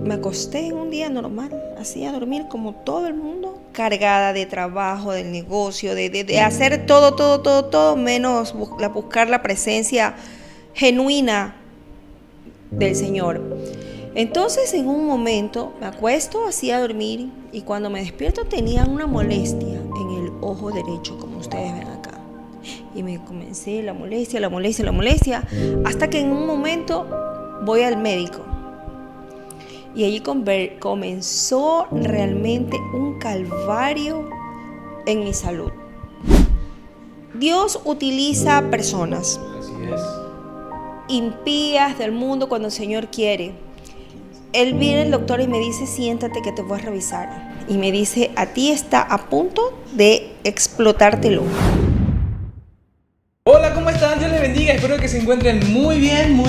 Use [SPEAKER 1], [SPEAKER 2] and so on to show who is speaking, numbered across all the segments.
[SPEAKER 1] me acosté en un día normal, así a dormir como todo el mundo, cargada de trabajo, del negocio, de hacer todo, menos buscar la presencia genuina del Señor. Entonces, en un momento me acuesto así a dormir y cuando me despierto tenía una molestia en el ojo derecho, como ustedes ven acá. Y me comencé la molestia, hasta que en un momento voy al médico. Y allí comenzó realmente un calvario en mi salud. Dios utiliza personas impías del mundo cuando el Señor quiere. Él viene el doctor y me dice, siéntate que te voy a revisar. Y me dice, a ti está a punto de explotártelo.
[SPEAKER 2] Hola, ¿cómo están? Dios les bendiga, espero que se encuentren muy bien.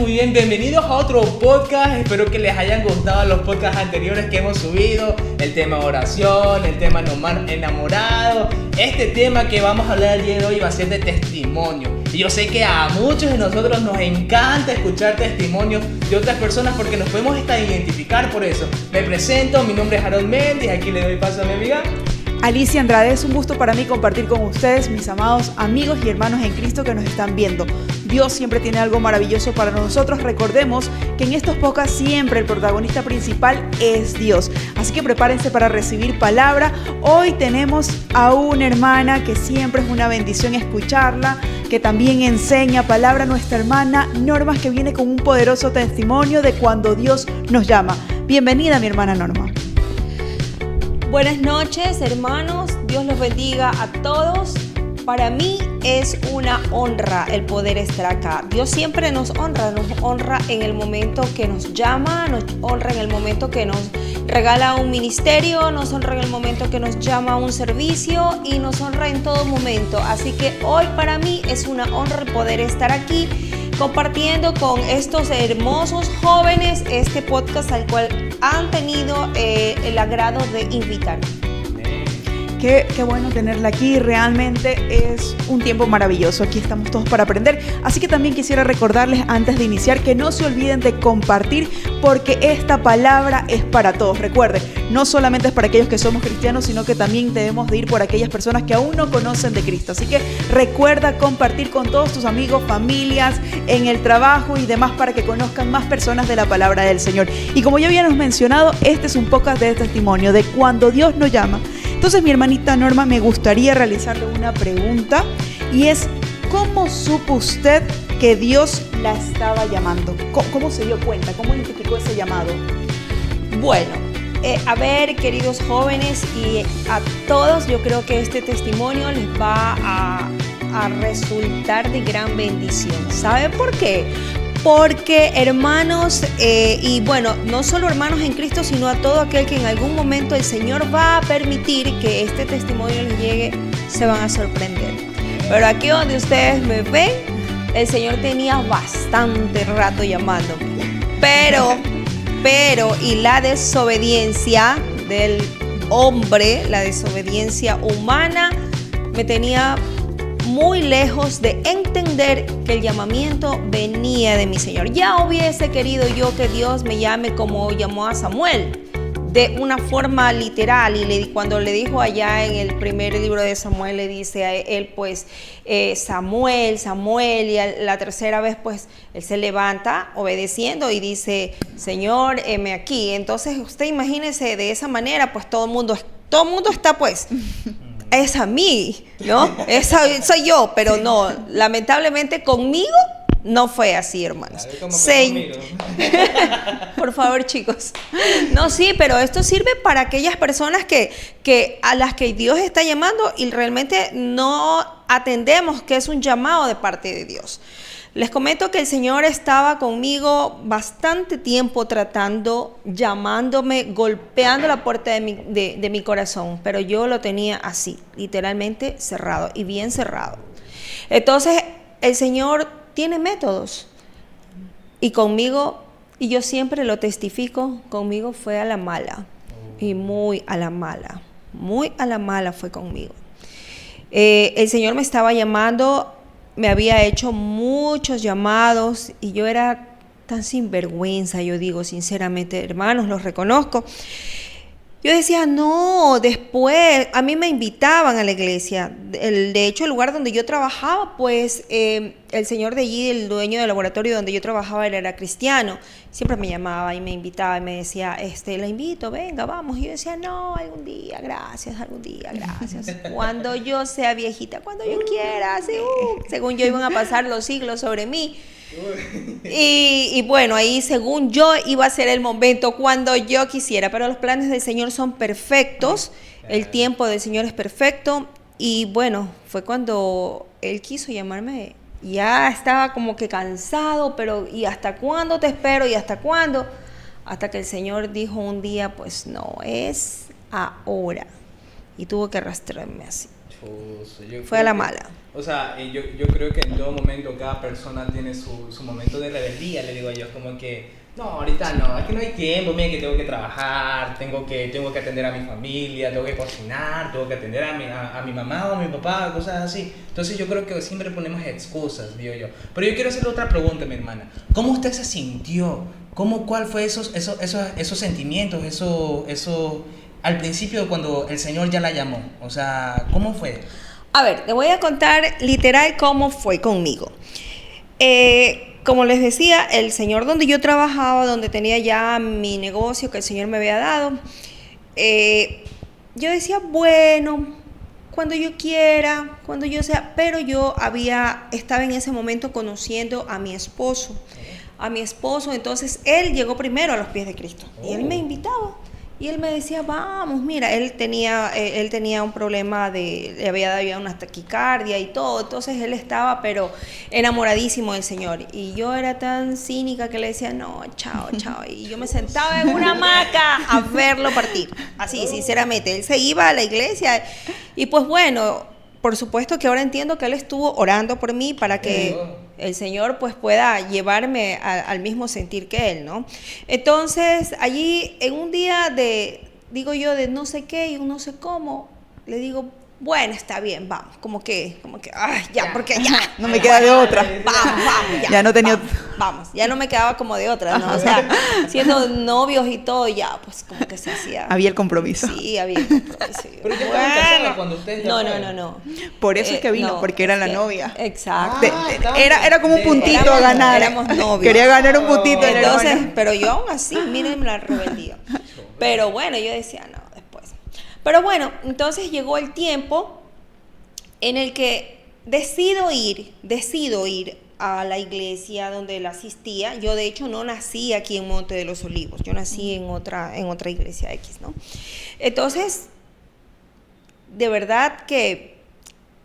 [SPEAKER 2] Bienvenidos a otro podcast, espero que les hayan gustado los podcasts anteriores que hemos subido. El tema oración, el tema enamorado. Este tema que vamos a hablar el día de hoy va a ser de testimonio. Y yo sé que a muchos de nosotros nos encanta escuchar testimonios de otras personas porque nos podemos identificar por eso. Me presento, mi nombre es Harold Méndez, aquí le doy paso a mi amiga
[SPEAKER 3] Alicia Andrade. Es un gusto para mí compartir con ustedes, mis amados amigos y hermanos en Cristo que nos están viendo. Dios siempre tiene algo maravilloso para nosotros. Recordemos que en estos podcasts siempre el protagonista principal es Dios. Así que prepárense para recibir palabra. Hoy tenemos a una hermana que siempre es una bendición escucharla, que también enseña palabra, nuestra hermana Norma, que viene con un poderoso testimonio de cuando Dios nos llama. Bienvenida, mi hermana Norma.
[SPEAKER 1] Buenas noches, hermanos. Dios los bendiga a todos. Para mí es una honra el poder estar acá. Dios siempre nos honra en el momento que nos llama, nos honra en el momento que nos regala un ministerio, nos honra en el momento que nos llama a un servicio y nos honra en todo momento. Así que hoy para mí es una honra el poder estar aquí compartiendo con estos hermosos jóvenes este podcast al cual han tenido el agrado de invitarme.
[SPEAKER 3] Qué bueno tenerla aquí, realmente es un tiempo maravilloso, aquí estamos todos para aprender, así que también quisiera recordarles antes de iniciar que no se olviden de compartir porque esta palabra es para todos. Recuerden, no solamente es para aquellos que somos cristianos, sino que también debemos de ir por aquellas personas que aún no conocen de Cristo, así que recuerda compartir con todos tus amigos, familias, en el trabajo y demás para que conozcan más personas de la palabra del Señor. Y como ya habíamos mencionado, este es un podcast de testimonio de cuando Dios nos llama. Entonces, mi hermanita Norma, me gustaría realizarle una pregunta y es, ¿cómo supo usted que Dios la estaba llamando? ¿Cómo se dio cuenta? ¿Cómo identificó ese llamado?
[SPEAKER 1] Bueno, a ver, queridos jóvenes y a todos, yo creo que este testimonio les va a resultar de gran bendición. ¿Saben por qué? Porque hermanos, y bueno, no solo hermanos en Cristo, sino a todo aquel que en algún momento el Señor va a permitir que este testimonio les llegue, se van a sorprender. Pero aquí donde ustedes me ven, el Señor tenía bastante rato llamándome. Pero, y la desobediencia del hombre, la desobediencia humana, me tenía muy lejos de entender que el llamamiento venía de mi Señor. Ya hubiese querido yo que Dios me llame como llamó a Samuel, de una forma literal, y cuando le dijo allá en el primer libro de Samuel, le dice a él pues Samuel, y a la tercera vez pues él se levanta obedeciendo y dice, Señor, heme aquí. Entonces usted imagínese de esa manera, pues todo el mundo está pues es a mí, ¿no? Soy yo, pero no, lamentablemente conmigo no fue así, hermanos. Por favor, chicos. No, sí, pero esto sirve para aquellas personas que a las que Dios está llamando y realmente no atendemos que es un llamado de parte de Dios. Les comento que el Señor estaba conmigo bastante tiempo tratando, llamándome, golpeando la puerta de mi corazón, pero yo lo tenía así, literalmente cerrado y bien cerrado. Entonces, el Señor tiene métodos y conmigo, y yo siempre lo testifico, conmigo fue a la mala y muy a la mala fue conmigo. El Señor me estaba llamando. Me había hecho muchos llamados y yo era tan sinvergüenza, yo digo sinceramente, hermanos, los reconozco. Yo decía, no, después, a mí me invitaban a la iglesia. De hecho, el lugar donde yo trabajaba, pues, el señor de allí, el dueño del laboratorio donde yo trabajaba, él era cristiano. Siempre me llamaba y me invitaba y me decía, la invito, venga, vamos. Y yo decía, no, algún día, gracias. Cuando yo sea viejita, cuando yo quiera, así, según yo iban a pasar los siglos sobre mí. Y bueno, ahí según yo iba a ser el momento cuando yo quisiera, pero los planes del Señor son perfectos, el tiempo del Señor es perfecto, y bueno, fue cuando Él quiso llamarme, ya estaba como que cansado, pero ¿y hasta cuándo te espero? ¿Y hasta cuándo? Hasta que el Señor dijo un día, pues no, es ahora, y tuvo que arrastrarme así. Fue a la mala.
[SPEAKER 2] O sea, yo creo que en todo momento cada persona tiene su momento de rebeldía, le digo yo, como que, no, ahorita no, es que no hay tiempo, mira que tengo que trabajar, tengo que atender a mi familia, tengo que cocinar, tengo que atender a mi mamá o a mi papá, cosas así. Entonces yo creo que siempre ponemos excusas, digo yo. Pero yo quiero hacerle otra pregunta, mi hermana. ¿Cómo usted se sintió? ¿Cuál fue esos sentimientos, eso al principio cuando el Señor ya la llamó? O sea, ¿cómo fue?
[SPEAKER 1] A ver, te voy a contar literal cómo fue conmigo. Como les decía, el Señor donde yo trabajaba, donde tenía ya mi negocio que el Señor me había dado, yo decía, bueno, cuando yo quiera, cuando yo sea, pero yo estaba en ese momento conociendo a mi esposo, entonces él llegó primero a los pies de Cristo y él me invitaba. Y él me decía, vamos, mira, él tenía un problema le había dado una taquicardia y todo, entonces él estaba, pero enamoradísimo del Señor. Y yo era tan cínica que le decía, no, chao. Y yo me sentaba en una hamaca a verlo partir, así, sinceramente. Él se iba a la iglesia y pues bueno, por supuesto que ahora entiendo que él estuvo orando por mí para que el Señor pues pueda llevarme al mismo sentir que él, ¿no? Entonces, allí en un día de no sé qué y un no sé cómo, le digo, bueno, está bien, vamos, como que, ay, ya, porque ya.
[SPEAKER 3] No me queda de otra.
[SPEAKER 1] Vamos,
[SPEAKER 3] ya no tenía...
[SPEAKER 1] Vamos, ya no me quedaba como de otra, ¿no? O sea, siendo novios y todo, ya, pues como que se hacía.
[SPEAKER 3] Había el compromiso.
[SPEAKER 1] Sí, había el compromiso.
[SPEAKER 2] Pero ya estaban casados cuando ustedes ya fueron.
[SPEAKER 1] No.
[SPEAKER 3] Por eso es que vino,
[SPEAKER 1] no,
[SPEAKER 3] porque era la
[SPEAKER 1] que,
[SPEAKER 3] novia.
[SPEAKER 1] Exacto.
[SPEAKER 3] Era como un puntito a ganar.
[SPEAKER 1] Éramos novios.
[SPEAKER 3] Quería ganar un puntito.
[SPEAKER 1] Entonces, pero yo aún así, miren la rebeldía. Pero bueno, yo decía, no, después. Pero bueno, entonces llegó el tiempo en el que decido ir a la iglesia donde él asistía. Yo de hecho no nací aquí en Monte de los Olivos, yo nací en otra iglesia X, ¿no? Entonces, de verdad que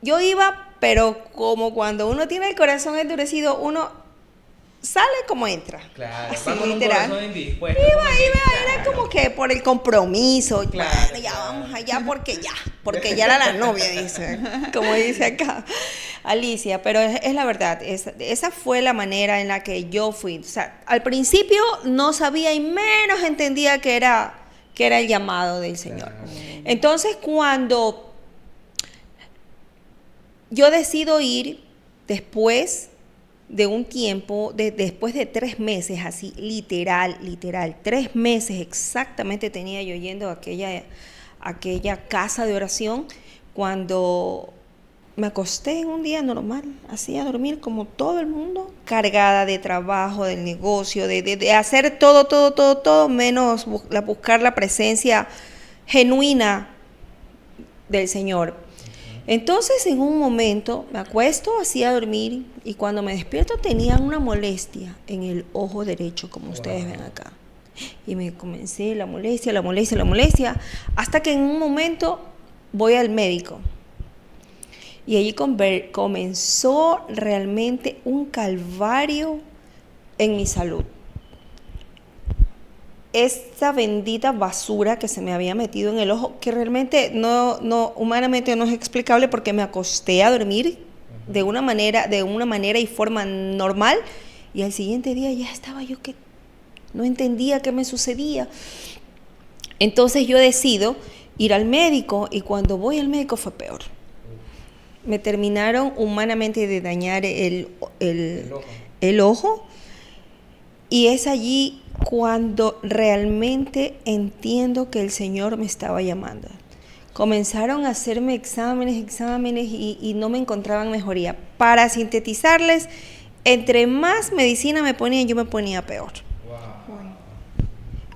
[SPEAKER 1] yo iba, pero como cuando uno tiene el corazón endurecido, uno sale como entra.
[SPEAKER 2] Claro,
[SPEAKER 1] así,
[SPEAKER 2] va con un
[SPEAKER 1] literal.
[SPEAKER 2] corazón indispuesto.
[SPEAKER 1] Era como que por el compromiso.
[SPEAKER 2] Claro,
[SPEAKER 1] bueno, ya vamos allá porque ya era la novia, dice, como dice acá Alicia. Pero es la verdad, esa fue la manera en la que yo fui. O sea, al principio no sabía y menos entendía que era el llamado del Señor. Entonces, cuando yo decido ir después de un tiempo, después de 3 meses, así, literal, 3 meses exactamente tenía yo yendo a aquella casa de oración, cuando me acosté en un día normal, así a dormir como todo el mundo, cargada de trabajo, del negocio, de hacer todo, menos buscar la presencia genuina del Señor. Entonces, en un momento, me acuesto así a dormir y cuando me despierto tenía una molestia en el ojo derecho, como ustedes ven acá. Y me comencé la molestia, hasta que en un momento voy al médico. Y allí comenzó realmente un calvario en mi salud. Esta bendita basura que se me había metido en el ojo, que realmente humanamente no es explicable, porque me acosté a dormir de una manera y forma normal, y al siguiente día ya estaba yo que no entendía qué me sucedía. Entonces yo decido ir al médico, y cuando voy al médico fue peor. Me terminaron humanamente de dañar el ojo. Y es allí cuando realmente entiendo que el Señor me estaba llamando. Comenzaron a hacerme exámenes y no me encontraban mejoría. Para sintetizarles, entre más medicina me ponían, yo me ponía peor.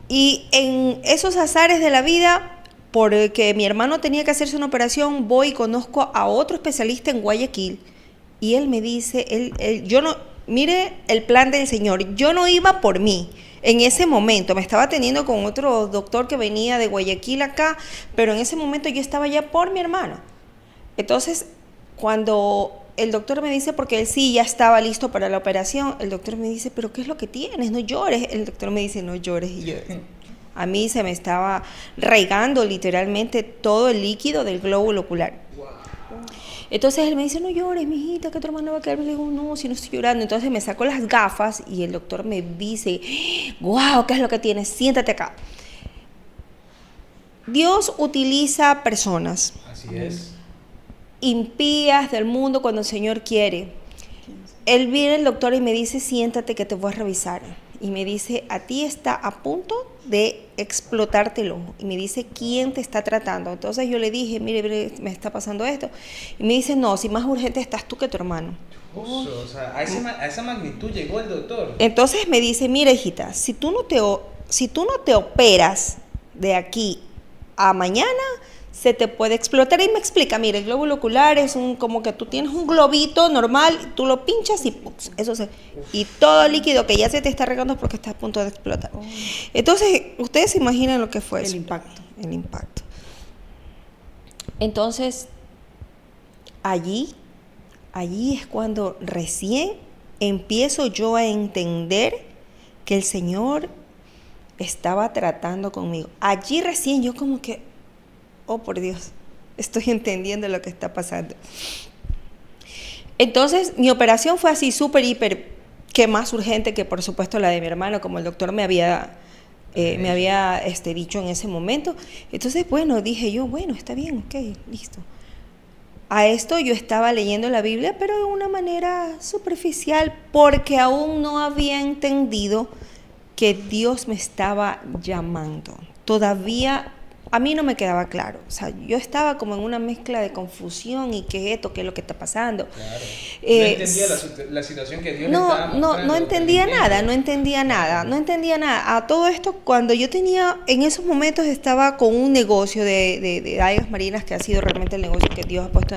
[SPEAKER 1] Y en esos azares de la vida, porque mi hermano tenía que hacerse una operación, voy y conozco a otro especialista en Guayaquil. Y él me dice, yo no, mire el plan del Señor, yo no iba por mí. En ese momento me estaba atendiendo con otro doctor que venía de Guayaquil acá, pero en ese momento yo estaba ya por mi hermano. Entonces, cuando el doctor me dice, porque él sí ya estaba listo para la operación, el doctor me dice, ¿pero qué es lo que tienes? No llores. El doctor me dice, no llores. Y yo, a mí se me estaba regando literalmente todo el líquido del glóbulo ocular. Entonces él me dice, no llores, mijita, que tu hermano va a caer. Le digo, no, si no estoy llorando. Entonces me sacó las gafas y el doctor me dice, wow, ¿qué es lo que tienes? Siéntate acá. Dios utiliza personas.
[SPEAKER 2] Así es.
[SPEAKER 1] Impías del mundo cuando el Señor quiere. Él viene el doctor y me dice, siéntate que te voy a revisar. Y me dice, a ti está a punto de explotarte el ojo. Y me dice, ¿quién te está tratando? Entonces yo le dije, mire, me está pasando esto. Y me dice, no, si más urgente estás tú que tu hermano.
[SPEAKER 2] O sea, a esa magnitud llegó el doctor.
[SPEAKER 1] Entonces me dice, mira, hijita, si tú no te operas de aquí a mañana, se te puede explotar. Y me explica, mire, el glóbulo ocular es como que tú tienes un globito normal, tú lo pinchas y ¡pux! Y todo el líquido que ya se te está regando es porque está a punto de explotar. Entonces, ustedes se imaginan lo que fue
[SPEAKER 3] el
[SPEAKER 1] eso.
[SPEAKER 3] impacto.
[SPEAKER 1] El impacto. Entonces, allí es cuando recién empiezo yo a entender que el Señor estaba tratando conmigo. Allí recién yo como que, oh, por Dios, estoy entendiendo lo que está pasando. Entonces, mi operación fue así súper, hiper, que más urgente que por supuesto la de mi hermano, como el doctor me había dicho en ese momento. Entonces, bueno, dije yo, bueno, está bien, ok, listo. A esto yo estaba leyendo la Biblia, pero de una manera superficial, porque aún no había entendido que Dios me estaba llamando. Todavía a mí no me quedaba claro. O sea, yo estaba como en una mezcla de confusión y qué es esto, qué es lo que está pasando.
[SPEAKER 2] Claro. No entendía la situación que Dios le estaba mostrando.
[SPEAKER 1] No entendía nada. A todo esto, cuando yo tenía, en esos momentos estaba con un negocio de algas marinas, que ha sido realmente el negocio que Dios ha puesto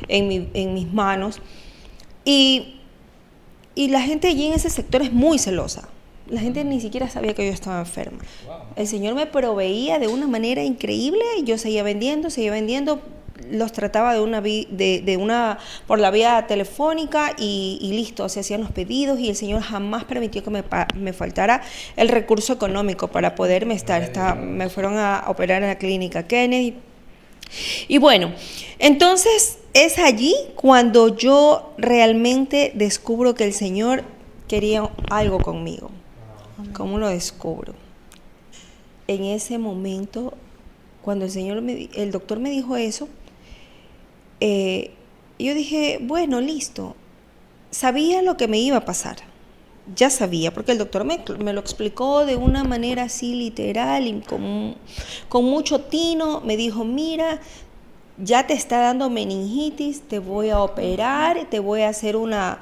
[SPEAKER 1] en mis manos. Y la gente allí en ese sector es muy celosa. La gente ni siquiera sabía que yo estaba enferma. Wow. El Señor me proveía de una manera increíble. Yo seguía vendiendo. Los trataba por la vía telefónica y listo. Se hacían los pedidos y el Señor jamás permitió que me faltara el recurso económico para poderme estar. Me fueron a operar en la clínica Kennedy. Y bueno, entonces es allí cuando yo realmente descubro que el Señor quería algo conmigo. ¿Cómo lo descubro? En ese momento, cuando el doctor me dijo eso, yo dije, bueno, listo. Sabía lo que me iba a pasar. Ya sabía, porque el doctor me lo explicó de una manera así literal y con mucho tino. Me dijo, mira, ya te está dando meningitis, te voy a operar, te voy a hacer una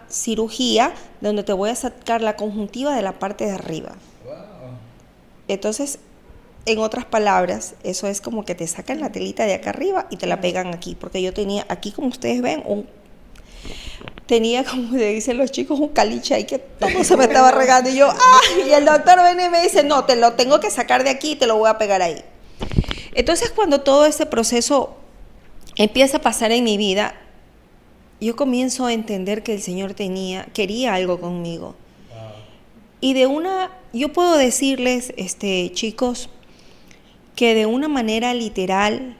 [SPEAKER 1] cirugía donde te voy a sacar la conjuntiva de la parte de arriba. Wow. Entonces, en otras palabras, eso es como que te sacan la telita de acá arriba y te la pegan aquí, porque yo tenía aquí, como ustedes ven, tenía, como le dicen los chicos, un caliche ahí que todo se me estaba regando y yo, y el doctor viene y me dice, no, te lo tengo que sacar de aquí y te lo voy a pegar ahí. Entonces, cuando todo ese proceso empieza a pasar en mi vida, yo comienzo a entender que el Señor quería algo conmigo. Wow. Y yo puedo decirles, chicos, que de una manera literal,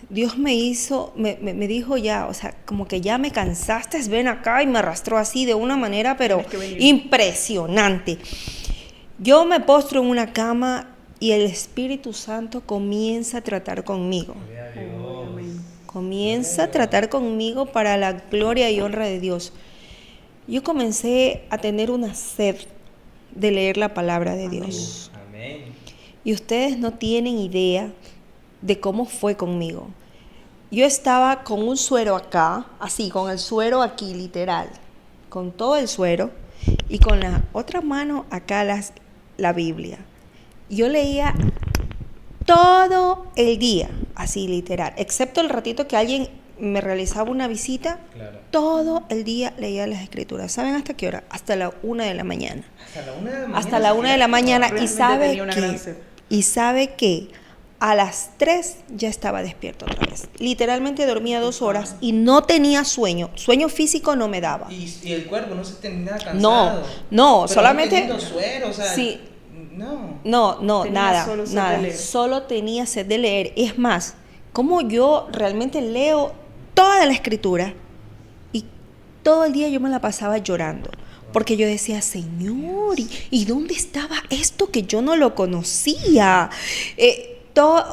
[SPEAKER 1] Dios me dijo ya, o sea, como que ya me cansaste, ven acá, y me arrastró así de una manera, pero impresionante. Yo me postro en una cama y el Espíritu Santo comienza a tratar conmigo. Comienza a tratar conmigo para la gloria y honra de Dios. yo comencé a tener una sed de leer la palabra de Dios.
[SPEAKER 2] Amén.
[SPEAKER 1] Y ustedes no tienen idea de cómo fue conmigo. Yo estaba con un suero acá, así, con el suero aquí, literal, con todo el suero, y con la otra mano acá la Biblia. Yo leía todo el día, así, literal, excepto el ratito que alguien me realizaba una visita,
[SPEAKER 2] Claro.
[SPEAKER 1] todo el día leía las escrituras. ¿Saben hasta qué hora? Hasta la 1 de la mañana.
[SPEAKER 2] Hasta la 1 de la mañana.
[SPEAKER 1] Hasta la 1 de la mañana. Y
[SPEAKER 3] Realmente
[SPEAKER 1] sabe
[SPEAKER 3] tenía una gran sed.
[SPEAKER 1] que a las 3 ya estaba despierto otra vez. Literalmente dormía 2 horas y no tenía sueño. Sueño físico no me daba.
[SPEAKER 2] Y el cuerpo no se terminaba
[SPEAKER 1] No,
[SPEAKER 2] cansado.
[SPEAKER 1] no,
[SPEAKER 2] Pero
[SPEAKER 1] solamente...
[SPEAKER 2] No teniendo suero, o sea,
[SPEAKER 1] Sí.
[SPEAKER 2] No.
[SPEAKER 1] No,
[SPEAKER 3] Tenía
[SPEAKER 1] nada,
[SPEAKER 3] solo sed
[SPEAKER 1] nada.
[SPEAKER 3] de leer.
[SPEAKER 1] Solo tenía sed de leer. Es más, como yo realmente leo toda la escritura y todo el día yo me la pasaba llorando. Porque yo decía, Señor, ¿y dónde estaba esto que yo no lo conocía?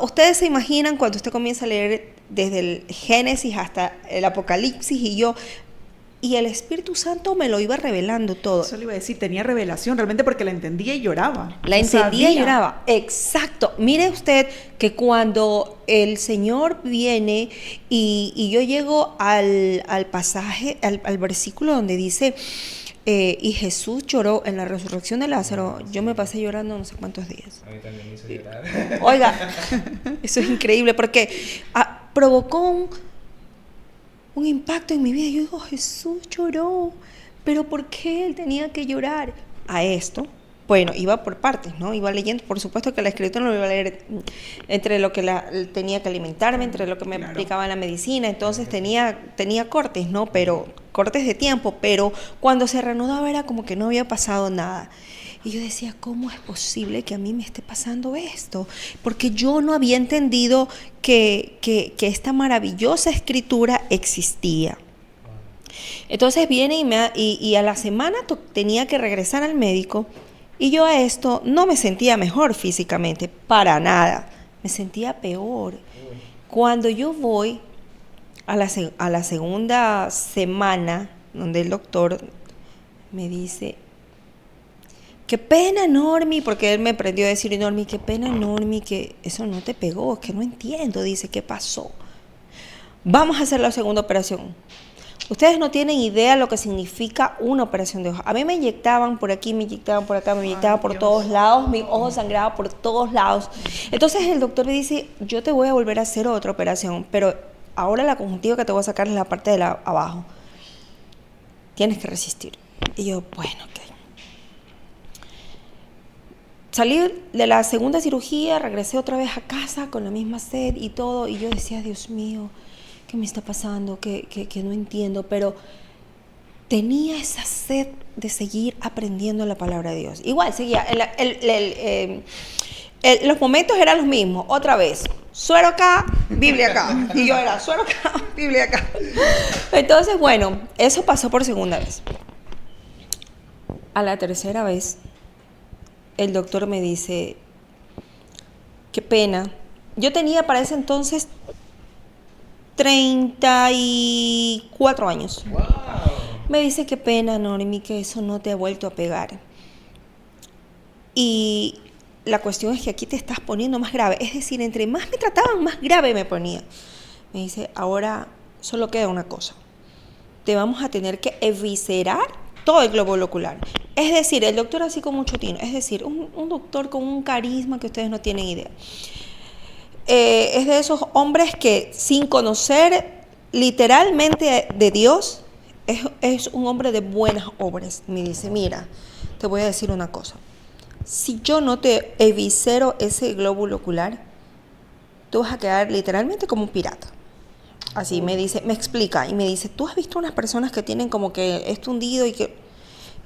[SPEAKER 1] Ustedes se imaginan cuando usted comienza a leer desde el Génesis hasta el Apocalipsis y el Espíritu Santo me lo iba revelando todo.
[SPEAKER 3] Eso le iba a decir, tenía revelación realmente porque la entendía y lloraba.
[SPEAKER 1] La entendía y lloraba. Exacto. Mire usted que cuando el Señor viene y yo llego al pasaje, al versículo donde dice, y Jesús lloró en la resurrección de Lázaro, yo me pasé llorando no sé cuántos días.
[SPEAKER 2] A mí también me hizo llorar.
[SPEAKER 1] Oiga, eso es increíble porque provocó un impacto en mi vida. Yo digo, Jesús lloró, pero ¿por qué él tenía que llorar? A esto, bueno, iba por partes, ¿no? Iba leyendo, por supuesto que la escritura no lo iba a leer entre lo que tenía que alimentarme, entre lo que me aplicaba la medicina, entonces tenía cortes, ¿no? Pero cortes de tiempo, pero cuando se reanudaba era como que no había pasado nada. Y yo decía, ¿cómo es posible que a mí me esté pasando esto? Porque yo no había entendido que esta maravillosa escritura existía. Entonces viene y a la semana tenía que regresar al médico y yo a esto no me sentía mejor físicamente, para nada. Me sentía peor. Cuando yo voy a la segunda semana, donde el doctor me dice, qué pena, Normi, porque él me aprendió a decir, Normi, qué pena, Normi, que eso no te pegó, que no entiendo. Dice, ¿qué pasó? Vamos a hacer la segunda operación. Ustedes no tienen idea lo que significa una operación de ojos. A mí me inyectaban por aquí, me inyectaban por acá, me inyectaban por todos lados, mi ojo sangraba por todos lados. Entonces el doctor me dice, yo te voy a volver a hacer otra operación, pero ahora la conjuntiva que te voy a sacar es la parte de abajo. Tienes que resistir. Y yo, bueno, ok. Salí de la segunda cirugía, regresé otra vez a casa con la misma sed y todo, y yo decía, Dios mío, ¿qué me está pasando? Que no entiendo, pero tenía esa sed de seguir aprendiendo la palabra de Dios. Igual seguía, los momentos eran los mismos, otra vez, suero acá, Biblia acá, y yo era suero acá, Biblia acá. Entonces, bueno, eso pasó por segunda vez. A la tercera vez, el doctor me dice, qué pena. Yo tenía para ese entonces 34 años.
[SPEAKER 2] Wow.
[SPEAKER 1] Me dice, qué pena, Normi, que eso no te ha vuelto a pegar. Y la cuestión es que aquí te estás poniendo más grave. Es decir, entre más me trataban, más grave me ponía. Me dice, ahora solo queda una cosa. Te vamos a tener que eviscerar todo el globo ocular. Es decir, el doctor así con mucho tino. Es decir, un doctor con un carisma que ustedes no tienen idea. Es de esos hombres que sin conocer literalmente de Dios, es un hombre de buenas obras. Me dice, mira, te voy a decir una cosa. Si yo no te eviscero ese glóbulo ocular, tú vas a quedar literalmente como un pirata. Así me dice, me explica y me dice, ¿tú has visto unas personas que tienen como que esto hundido y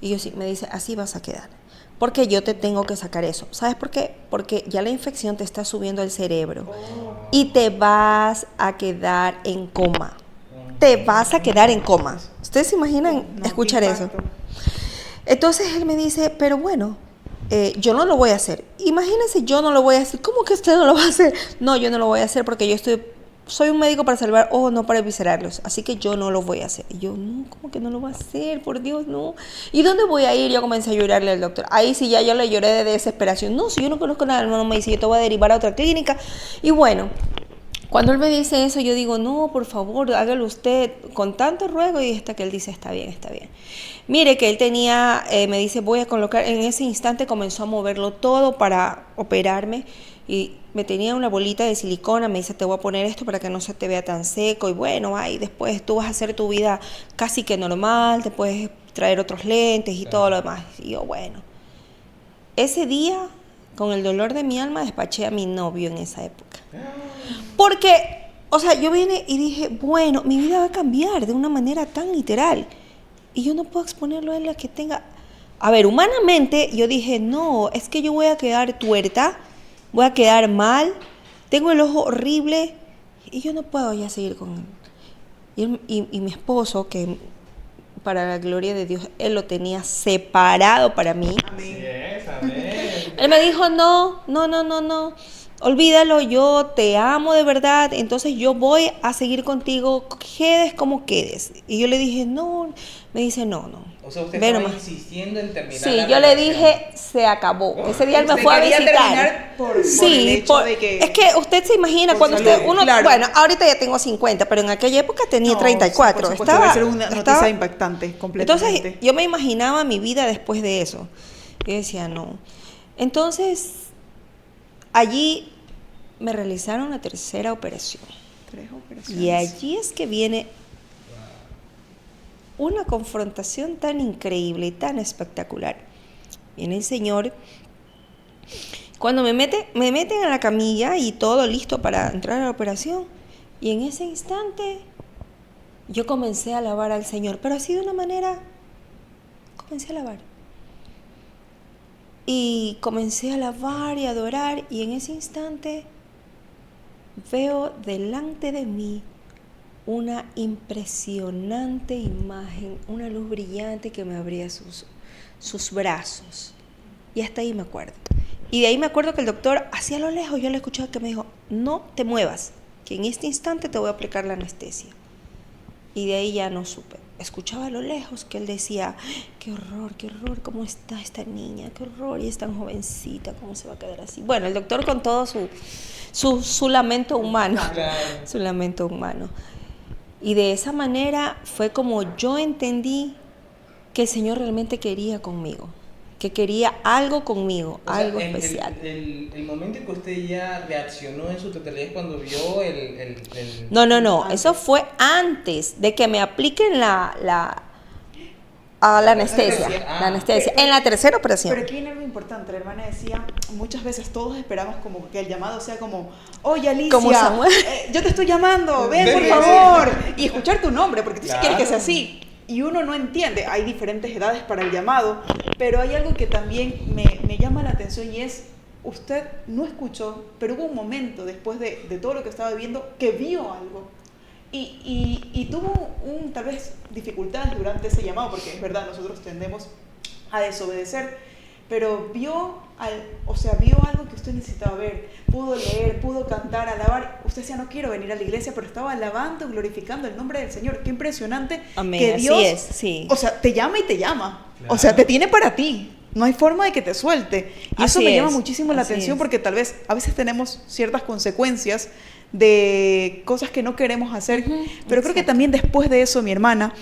[SPEAKER 1] yo sí, me dice, así vas a quedar. Porque yo te tengo que sacar eso. ¿Sabes por qué? Porque ya la infección te está subiendo al cerebro y te vas a quedar en coma. Te vas a quedar en coma. ¿Ustedes se imaginan escuchar eso? Entonces él me dice, pero bueno, yo no lo voy a hacer. Imagínense, yo no lo voy a hacer. ¿Cómo que usted no lo va a hacer? No, yo no lo voy a hacer porque yo estoy soy un médico para salvar ojos, no para eviscerarlos, así que yo no lo voy a hacer. Y yo, no, ¿cómo que no lo voy a hacer? Por Dios, no. ¿Y dónde voy a ir? Yo comencé a llorarle al doctor. Ahí sí ya yo le lloré de desesperación. No, si yo no conozco nada, no me dice, yo te voy a derivar a otra clínica. Y bueno, cuando él me dice eso, yo digo, no, por favor, hágalo usted con tanto ruego. Y hasta que él dice, está bien, está bien. Mire que él tenía, me dice, voy a colocar, en ese instante comenzó a moverlo todo para operarme. Y me tenía una bolita de silicona, me dice, te voy a poner esto para que no se te vea tan seco. Y bueno, ahí después tú vas a hacer tu vida casi que normal, te puedes traer otros lentes y todo lo demás. Y yo, bueno. Ese día, con el dolor de mi alma, despaché a mi novio en esa época. Porque, o sea, yo vine y dije, bueno, mi vida va a cambiar de una manera tan literal. Y yo no puedo exponerlo a él a que tenga... A ver, humanamente, yo dije, no, es que yo voy a quedar tuerta, voy a quedar mal, tengo el ojo horrible y yo no puedo ya seguir con él. Y mi esposo, que para la gloria de Dios, él lo tenía separado para mí.
[SPEAKER 2] Amén. Amén.
[SPEAKER 1] Él me dijo, no, olvídalo, yo te amo de verdad, entonces yo voy a seguir contigo, quedes como quedes. Y yo le dije, no, me dice, no.
[SPEAKER 2] O sea, usted estaba insistiendo en terminar.
[SPEAKER 1] Sí,
[SPEAKER 2] la
[SPEAKER 1] yo le
[SPEAKER 2] relación.
[SPEAKER 1] dije, se acabó. Ese día él me
[SPEAKER 3] Usted
[SPEAKER 1] fue a
[SPEAKER 3] quería
[SPEAKER 1] visitar.
[SPEAKER 3] terminar por el hecho de que...
[SPEAKER 1] Es que usted se imagina
[SPEAKER 3] por
[SPEAKER 1] cuando
[SPEAKER 3] salud,
[SPEAKER 1] usted, uno,
[SPEAKER 3] claro.
[SPEAKER 1] bueno, ahorita ya tengo 50, pero en aquella época tenía 34.
[SPEAKER 3] Sí, por supuesto, debe ser una noticia impactante, completamente.
[SPEAKER 1] Entonces, yo me imaginaba mi vida después de eso. Yo decía, no. Entonces, allí me realizaron la tercera operación.
[SPEAKER 3] 3 operaciones.
[SPEAKER 1] Y allí es que viene una confrontación tan increíble y tan espectacular. Viene el Señor, cuando me meten a la camilla y todo listo para entrar a la operación, y en ese instante yo comencé a alabar al Señor, pero así de una manera, comencé a alabar. Y comencé a alabar y a adorar, y en ese instante veo delante de mí una impresionante imagen, una luz brillante que me abría sus brazos. Y hasta ahí me acuerdo. Y de ahí me acuerdo que el doctor, hacia lo lejos, yo le escuchaba que me dijo, no te muevas, que en este instante te voy a aplicar la anestesia. Y de ahí ya no supe. Escuchaba a lo lejos que él decía, qué horror, cómo está esta niña, qué horror, y es tan jovencita, cómo se va a quedar así. Bueno, el doctor con todo su lamento humano,
[SPEAKER 2] Claro.
[SPEAKER 1] su lamento humano. Y de esa manera fue como yo entendí que el Señor realmente quería conmigo, que quería algo conmigo,
[SPEAKER 2] O sea,
[SPEAKER 1] algo especial.
[SPEAKER 2] El momento en que usted ya reaccionó en su totalidad es cuando vio el...
[SPEAKER 1] No, eso fue antes de que me apliquen la anestesia,
[SPEAKER 2] Ah.
[SPEAKER 1] la anestesia, en la tercera operación.
[SPEAKER 3] Pero aquí viene algo importante, la hermana decía, muchas veces todos esperamos como que el llamado sea como, oye Alicia,
[SPEAKER 1] Como Samuel.
[SPEAKER 3] Yo te estoy llamando, ven por
[SPEAKER 2] Ven,
[SPEAKER 3] favor, y escuchar tu nombre, porque tú sí
[SPEAKER 2] Claro.
[SPEAKER 3] quieres que sea así. Y uno no entiende, hay diferentes edades para el llamado, pero hay algo que también me llama la atención y es, usted no escuchó, pero hubo un momento después de todo lo que estaba viviendo que vio algo. Y tuvo tal vez dificultades durante ese llamado, porque es verdad, nosotros tendemos a desobedecer, pero vio algo que usted necesitaba ver, pudo leer, pudo cantar, alabar. Usted decía, no quiero venir a la iglesia, pero estaba alabando, glorificando el nombre del Señor. Qué impresionante.
[SPEAKER 1] Amén,
[SPEAKER 3] que
[SPEAKER 1] así
[SPEAKER 3] Dios,
[SPEAKER 1] es, sí.
[SPEAKER 3] o sea, te llama y te llama.
[SPEAKER 2] Claro.
[SPEAKER 3] O sea, te tiene para ti. No hay forma de que te suelte. Y eso
[SPEAKER 1] Así
[SPEAKER 3] me llama
[SPEAKER 1] es,
[SPEAKER 3] muchísimo la
[SPEAKER 1] así
[SPEAKER 3] atención
[SPEAKER 1] es.
[SPEAKER 3] porque tal vez a veces tenemos ciertas consecuencias de cosas que no queremos hacer. Pero creo que también después de eso, mi hermana,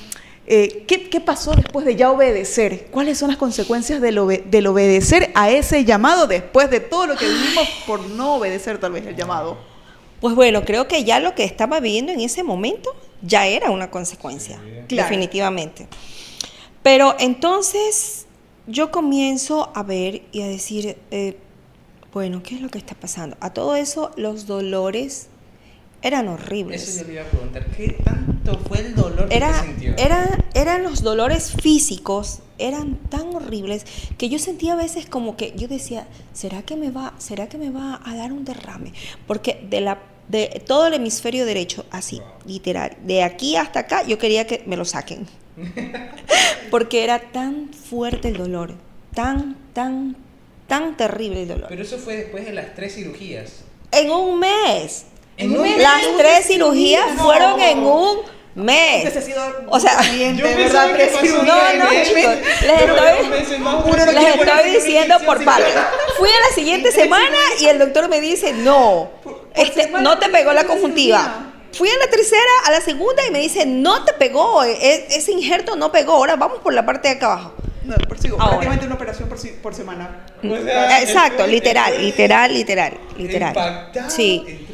[SPEAKER 3] ¿qué pasó después de ya obedecer? ¿Cuáles son las consecuencias del obedecer a ese llamado después de todo lo que vivimos por no obedecer tal vez el llamado?
[SPEAKER 1] Pues bueno, creo que ya lo que estaba viviendo en ese momento ya era una consecuencia,
[SPEAKER 3] Claro.
[SPEAKER 1] definitivamente. Pero entonces yo comienzo a ver y a decir, bueno, ¿qué es lo que está pasando? A todo eso, los dolores eran horribles.
[SPEAKER 2] Eso yo le iba a preguntar, ¿qué tanto fue el dolor que usted sintió?
[SPEAKER 1] Eran los dolores físicos, eran tan horribles que yo sentía a veces como que yo decía, ¿será que me va a dar un derrame? Porque de todo el hemisferio derecho, así, literal, de aquí hasta acá, yo quería que me lo saquen. Porque era tan fuerte el dolor, tan terrible el dolor.
[SPEAKER 2] Pero eso fue después de las 3 cirugías.
[SPEAKER 1] En un mes.
[SPEAKER 2] En un mes.
[SPEAKER 1] Las 3 cirugías fueron en un mes.
[SPEAKER 3] Usted se ha sido
[SPEAKER 1] O sea,
[SPEAKER 3] valiente,
[SPEAKER 2] yo
[SPEAKER 3] de
[SPEAKER 2] pensaba
[SPEAKER 3] verdad,
[SPEAKER 2] que
[SPEAKER 3] 3
[SPEAKER 2] pasó
[SPEAKER 3] cirugías.
[SPEAKER 1] No,
[SPEAKER 2] bien,
[SPEAKER 1] chicos, les estoy diciendo por partes. Fui a la siguiente semana y el doctor me dice, no, no te pegó la conjuntiva. Fui a la tercera, a la segunda y me dice, no te pegó, ese injerto no pegó, ahora vamos por la parte de acá abajo.
[SPEAKER 3] No, persigo,
[SPEAKER 1] Ahora.
[SPEAKER 3] prácticamente una operación por semana.
[SPEAKER 2] O sea,
[SPEAKER 1] Exacto, literal.
[SPEAKER 2] Impactado.
[SPEAKER 1] Sí.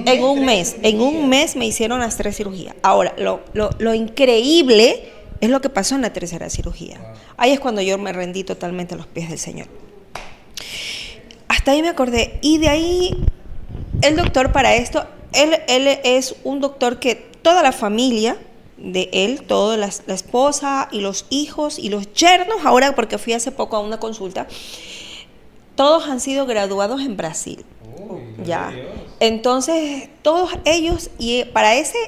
[SPEAKER 1] En un mes me hicieron las 3 cirugías. Ahora, lo increíble es lo que pasó en la tercera cirugía. Ahí es cuando yo me rendí totalmente a los pies del Señor. Hasta ahí me acordé. Y de ahí, el doctor para esto, él es un doctor que toda la familia de él, toda la esposa y los hijos y los yernos, ahora porque fui hace poco a una consulta, todos han sido graduados en Brasil. Ya. Entonces, todos ellos, y para ese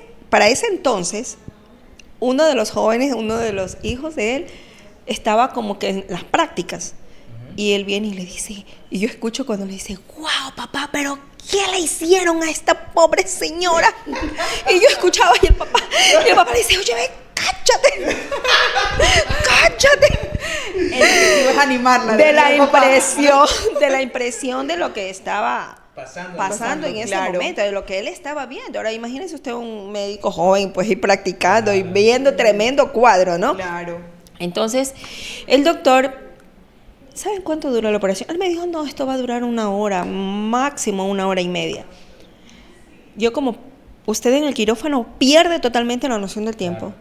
[SPEAKER 1] entonces, uno de los jóvenes, uno de los hijos de él, estaba como que en las prácticas. Y él viene y le dice, y yo escucho cuando le dice, wow, papá, pero ¿qué le hicieron a esta pobre señora? Y yo escuchaba y el papá le dice, oye, ve, cáchate.
[SPEAKER 3] El objetivo es animarla.
[SPEAKER 1] De la impresión de lo que estaba pasando en ese
[SPEAKER 3] claro.
[SPEAKER 1] momento, de lo que él estaba viendo. Ahora imagínese usted un médico joven, pues ir practicando y viendo tremendo cuadro, ¿no?
[SPEAKER 3] Claro.
[SPEAKER 1] Entonces, el doctor, ¿saben cuánto duró la operación? Él me dijo, no, esto va a durar 1 hora, máximo 1 hora y media. Yo como usted en el quirófano pierde totalmente la noción del tiempo.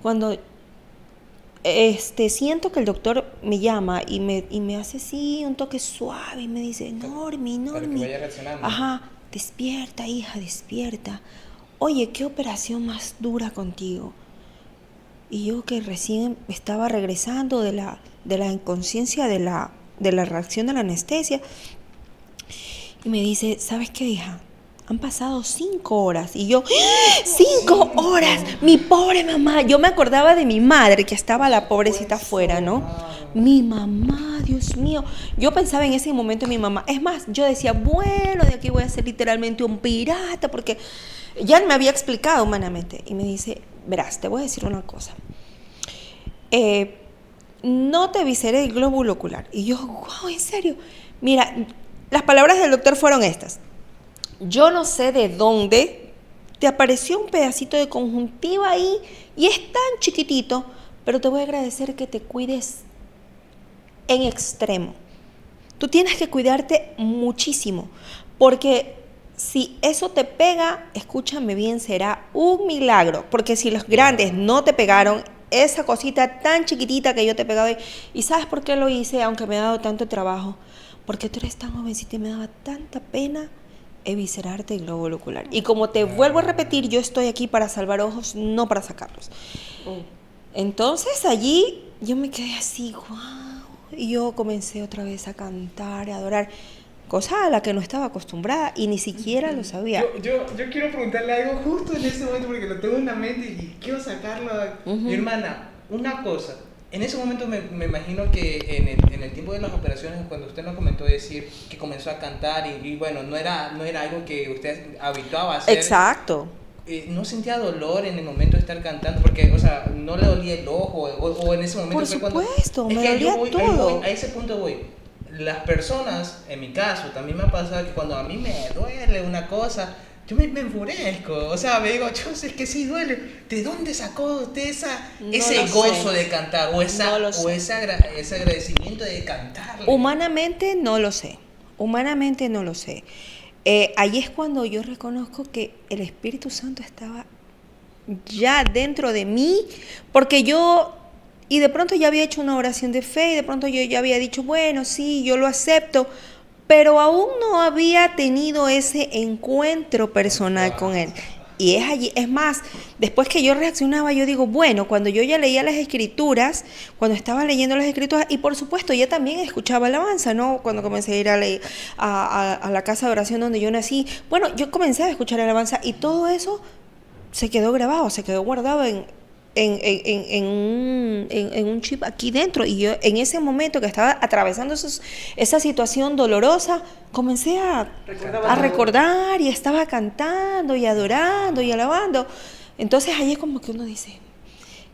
[SPEAKER 1] Cuando siento que el doctor me llama y me hace así un toque suave y me dice, Normi.
[SPEAKER 2] Para que vaya reaccionando.
[SPEAKER 1] Ajá, despierta, hija, despierta. Oye, ¿qué operación más dura contigo? Y yo que recién estaba regresando de la inconsciencia de la reacción de la anestesia. Y me dice, ¿sabes qué, hija? Han pasado 5 horas. Y yo, 5 horas, mi pobre mamá. Yo me acordaba de mi madre, que estaba la pobrecita afuera, ¿no? Mi mamá, Dios mío. Yo pensaba en ese momento en mi mamá. Es más, yo decía, bueno, de aquí voy a ser literalmente un pirata, porque ya me había explicado humanamente. Y me dice, verás, te voy a decir una cosa. No te visceré el glóbulo ocular. Y yo, wow, ¿en serio? Mira, las palabras del doctor fueron estas. Yo no sé de dónde te apareció un pedacito de conjuntiva ahí y es tan chiquitito, pero te voy a agradecer que te cuides en extremo. Tú tienes que cuidarte muchísimo, porque si eso te pega, escúchame bien, será un milagro, porque si los grandes no te pegaron, esa cosita tan chiquitita que yo te pegaba, y ¿sabes por qué lo hice? Aunque me ha dado tanto trabajo, porque tú eres tan jovencita y me daba tanta pena eviscerarte el glóbulo ocular. Y como te vuelvo a repetir, yo estoy aquí para salvar ojos, no para sacarlos. Entonces allí yo me quedé así, wow, y yo comencé otra vez a cantar, a adorar, cosa a la que no estaba acostumbrada y ni siquiera lo sabía.
[SPEAKER 2] Yo quiero preguntarle algo justo en ese momento porque lo tengo en la mente y quiero sacarlo. Mi hermana, una cosa. En ese momento me imagino que en el tiempo de las operaciones, cuando usted nos comentó decir que comenzó a cantar y bueno, no era algo que usted habituaba a hacer.
[SPEAKER 1] Exacto.
[SPEAKER 2] ¿No sentía dolor en el momento de estar cantando? Porque, o sea, ¿no le dolía el ojo? O en ese momento
[SPEAKER 1] Por
[SPEAKER 2] fue
[SPEAKER 1] supuesto,
[SPEAKER 2] cuando...
[SPEAKER 1] me dolía todo.
[SPEAKER 2] A ese punto voy. Las personas, en mi caso, también me ha pasado que cuando a mí me duele una cosa, yo me enfurezco, o sea, me digo, yo sé que sí duele. ¿De dónde sacó usted ese gozo de cantar o ese agradecimiento de cantar?
[SPEAKER 1] Humanamente no lo sé. Ahí es cuando yo reconozco que el Espíritu Santo estaba ya dentro de mí, porque y de pronto ya había hecho una oración de fe y de pronto yo ya había dicho, bueno, sí, yo lo acepto, pero aún no había tenido ese encuentro personal con Él. Y es allí, es más, después que yo reaccionaba, yo digo, bueno, cuando yo ya leía las Escrituras, cuando estaba leyendo las Escrituras, y por supuesto, ya también escuchaba alabanza, ¿no? Cuando comencé a ir a la casa de oración donde yo nací, bueno, yo comencé a escuchar alabanza y todo eso se quedó grabado, se quedó guardado en un chip aquí dentro. Y yo en ese momento que estaba atravesando esa situación dolorosa, comencé a recordar y estaba cantando y adorando y alabando. Entonces ahí es como que uno dice,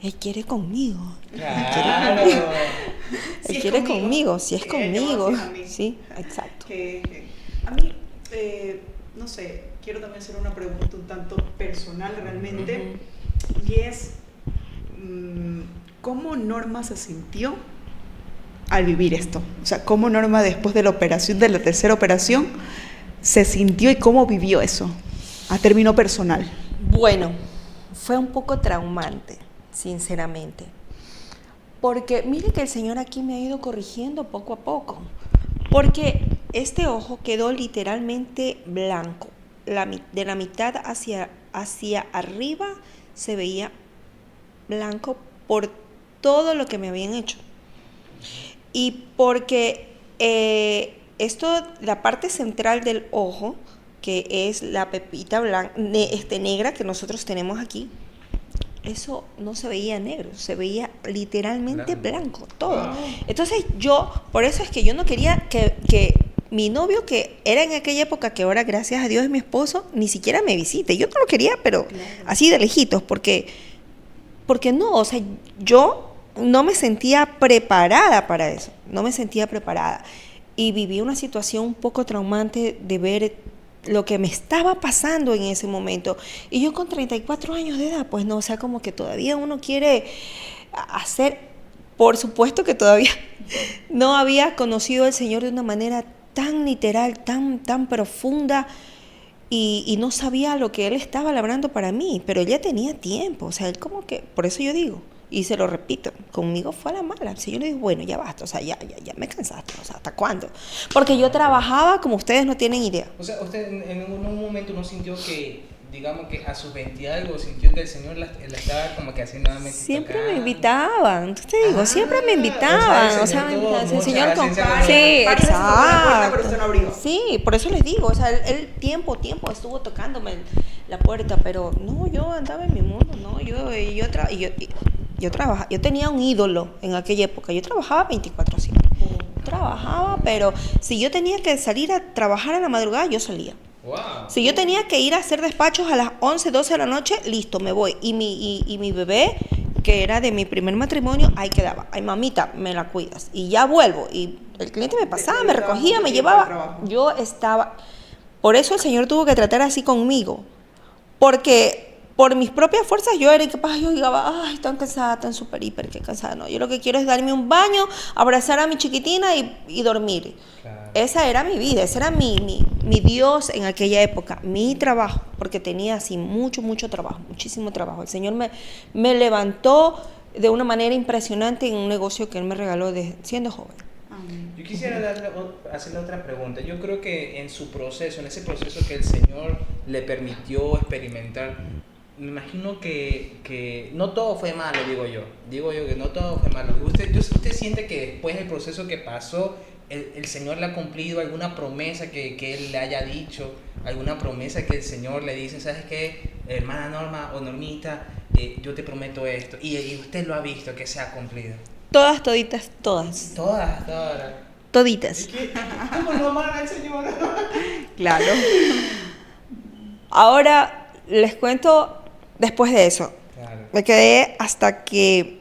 [SPEAKER 1] Él quiere conmigo.
[SPEAKER 2] Claro.
[SPEAKER 1] Él quiere conmigo, si es conmigo. Sí, exacto.
[SPEAKER 3] A mí, no sé, quiero también hacer una pregunta un tanto personal realmente. Y es, ¿cómo Norma se sintió al vivir esto? O sea, ¿cómo Norma después de la operación, de la tercera operación, se sintió y cómo vivió eso a término personal?
[SPEAKER 1] Bueno, fue un poco traumante, sinceramente. Porque mire que el Señor aquí me ha ido corrigiendo poco a poco. Porque este ojo quedó literalmente blanco. De la mitad hacia arriba se veía blanco por todo lo que me habían hecho. Y porque la parte central del ojo, que es la pepita negra que nosotros tenemos aquí, eso no se veía negro, se veía literalmente blanco, todo. Wow. Entonces por eso es que yo no quería que mi novio, que era en aquella época, que ahora gracias a Dios es mi esposo, ni siquiera me visite. Yo no lo quería, pero así de lejitos, porque no, o sea, yo no me sentía preparada para eso, no me sentía preparada. Y viví una situación un poco traumante de ver lo que me estaba pasando en ese momento. Y yo con 34 años de edad, pues no, o sea, como que todavía uno quiere hacer, por supuesto que todavía no había conocido al Señor de una manera tan literal, tan profunda, y no sabía lo que Él estaba labrando para mí, pero ya tenía tiempo, o sea, Él como que, por eso yo digo, y se lo repito, conmigo fue a la mala. El Señor le dijo, bueno, ya basta, o sea, ya me cansaste, o sea, ¿hasta cuándo? Porque yo trabajaba como ustedes no tienen idea.
[SPEAKER 2] O sea, usted en un momento no sintió que, digamos que a sus 20 y algo, sintió que el Señor la estaba como que haciendo nuevamente.
[SPEAKER 1] Siempre tocando. Me invitaban, te digo, siempre me invitaban, o sea, el Señor con... Sí, exacto. Sí, por eso les digo, o sea, él tiempo estuvo tocándome la puerta, pero no, yo andaba en mi mundo, no, yo trabajaba, yo tenía un ídolo en aquella época, yo trabajaba 24/7, trabajaba, pero si yo tenía que salir a trabajar a la madrugada, yo salía. Wow. Si yo tenía que ir a hacer despachos a las 11, 12 de la noche, listo, me voy. Y mi bebé, que era de mi primer matrimonio, ahí quedaba. Ay, mamita, me la cuidas. Y ya vuelvo. Y el cliente me pasaba, me recogía, me llevaba. Yo estaba... Por eso el Señor tuvo que tratar así conmigo. Porque por mis propias fuerzas yo era incapaz. Yo llegaba, ay, tan cansada, tan súper, hiper, qué cansada. No, yo lo que quiero es darme un baño, abrazar a mi chiquitina y dormir. Claro. Esa era mi vida, ese era mi Dios en aquella época, mi trabajo, porque tenía así mucho trabajo, muchísimo trabajo. El Señor me levantó de una manera impresionante en un negocio que Él me regaló siendo joven.
[SPEAKER 2] Yo quisiera hacerle otra pregunta. Yo creo que en ese proceso que el Señor le permitió experimentar, me imagino que no todo fue malo, digo yo que no todo fue malo. ¿Usted siente que después del proceso que pasó, el Señor le ha cumplido alguna promesa que Él le haya dicho, alguna promesa que el Señor le dice, ¿sabes qué, hermana Norma o Normita? Yo te prometo esto, y usted lo ha visto que se ha cumplido.
[SPEAKER 1] Todas. Toditas.
[SPEAKER 2] ¿Cómo no amar al Señor?
[SPEAKER 1] Claro. Ahora les cuento después de eso. Claro. Me quedé hasta que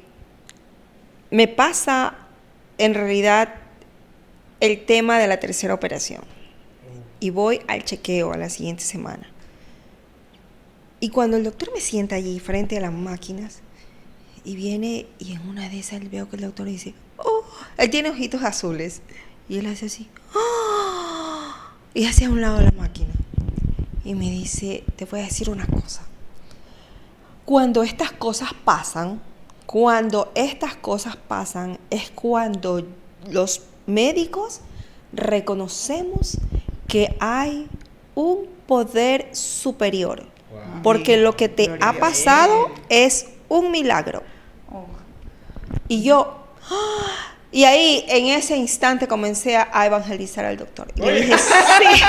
[SPEAKER 1] me pasa en realidad el tema de la tercera operación. Y voy al chequeo a la siguiente semana. Y cuando el doctor me sienta allí frente a las máquinas, y viene, y en una de esas veo que el doctor dice, oh, él tiene ojitos azules. Y él hace así, oh, y hacia un lado de la máquina. Y me dice, te voy a decir una cosa. Cuando estas cosas pasan, es cuando los médicos reconocemos que hay un poder superior. Wow. Porque lo que te ha pasado es un milagro. Y yo, Y ahí, en ese instante, comencé a evangelizar al doctor. Y le dije, sí.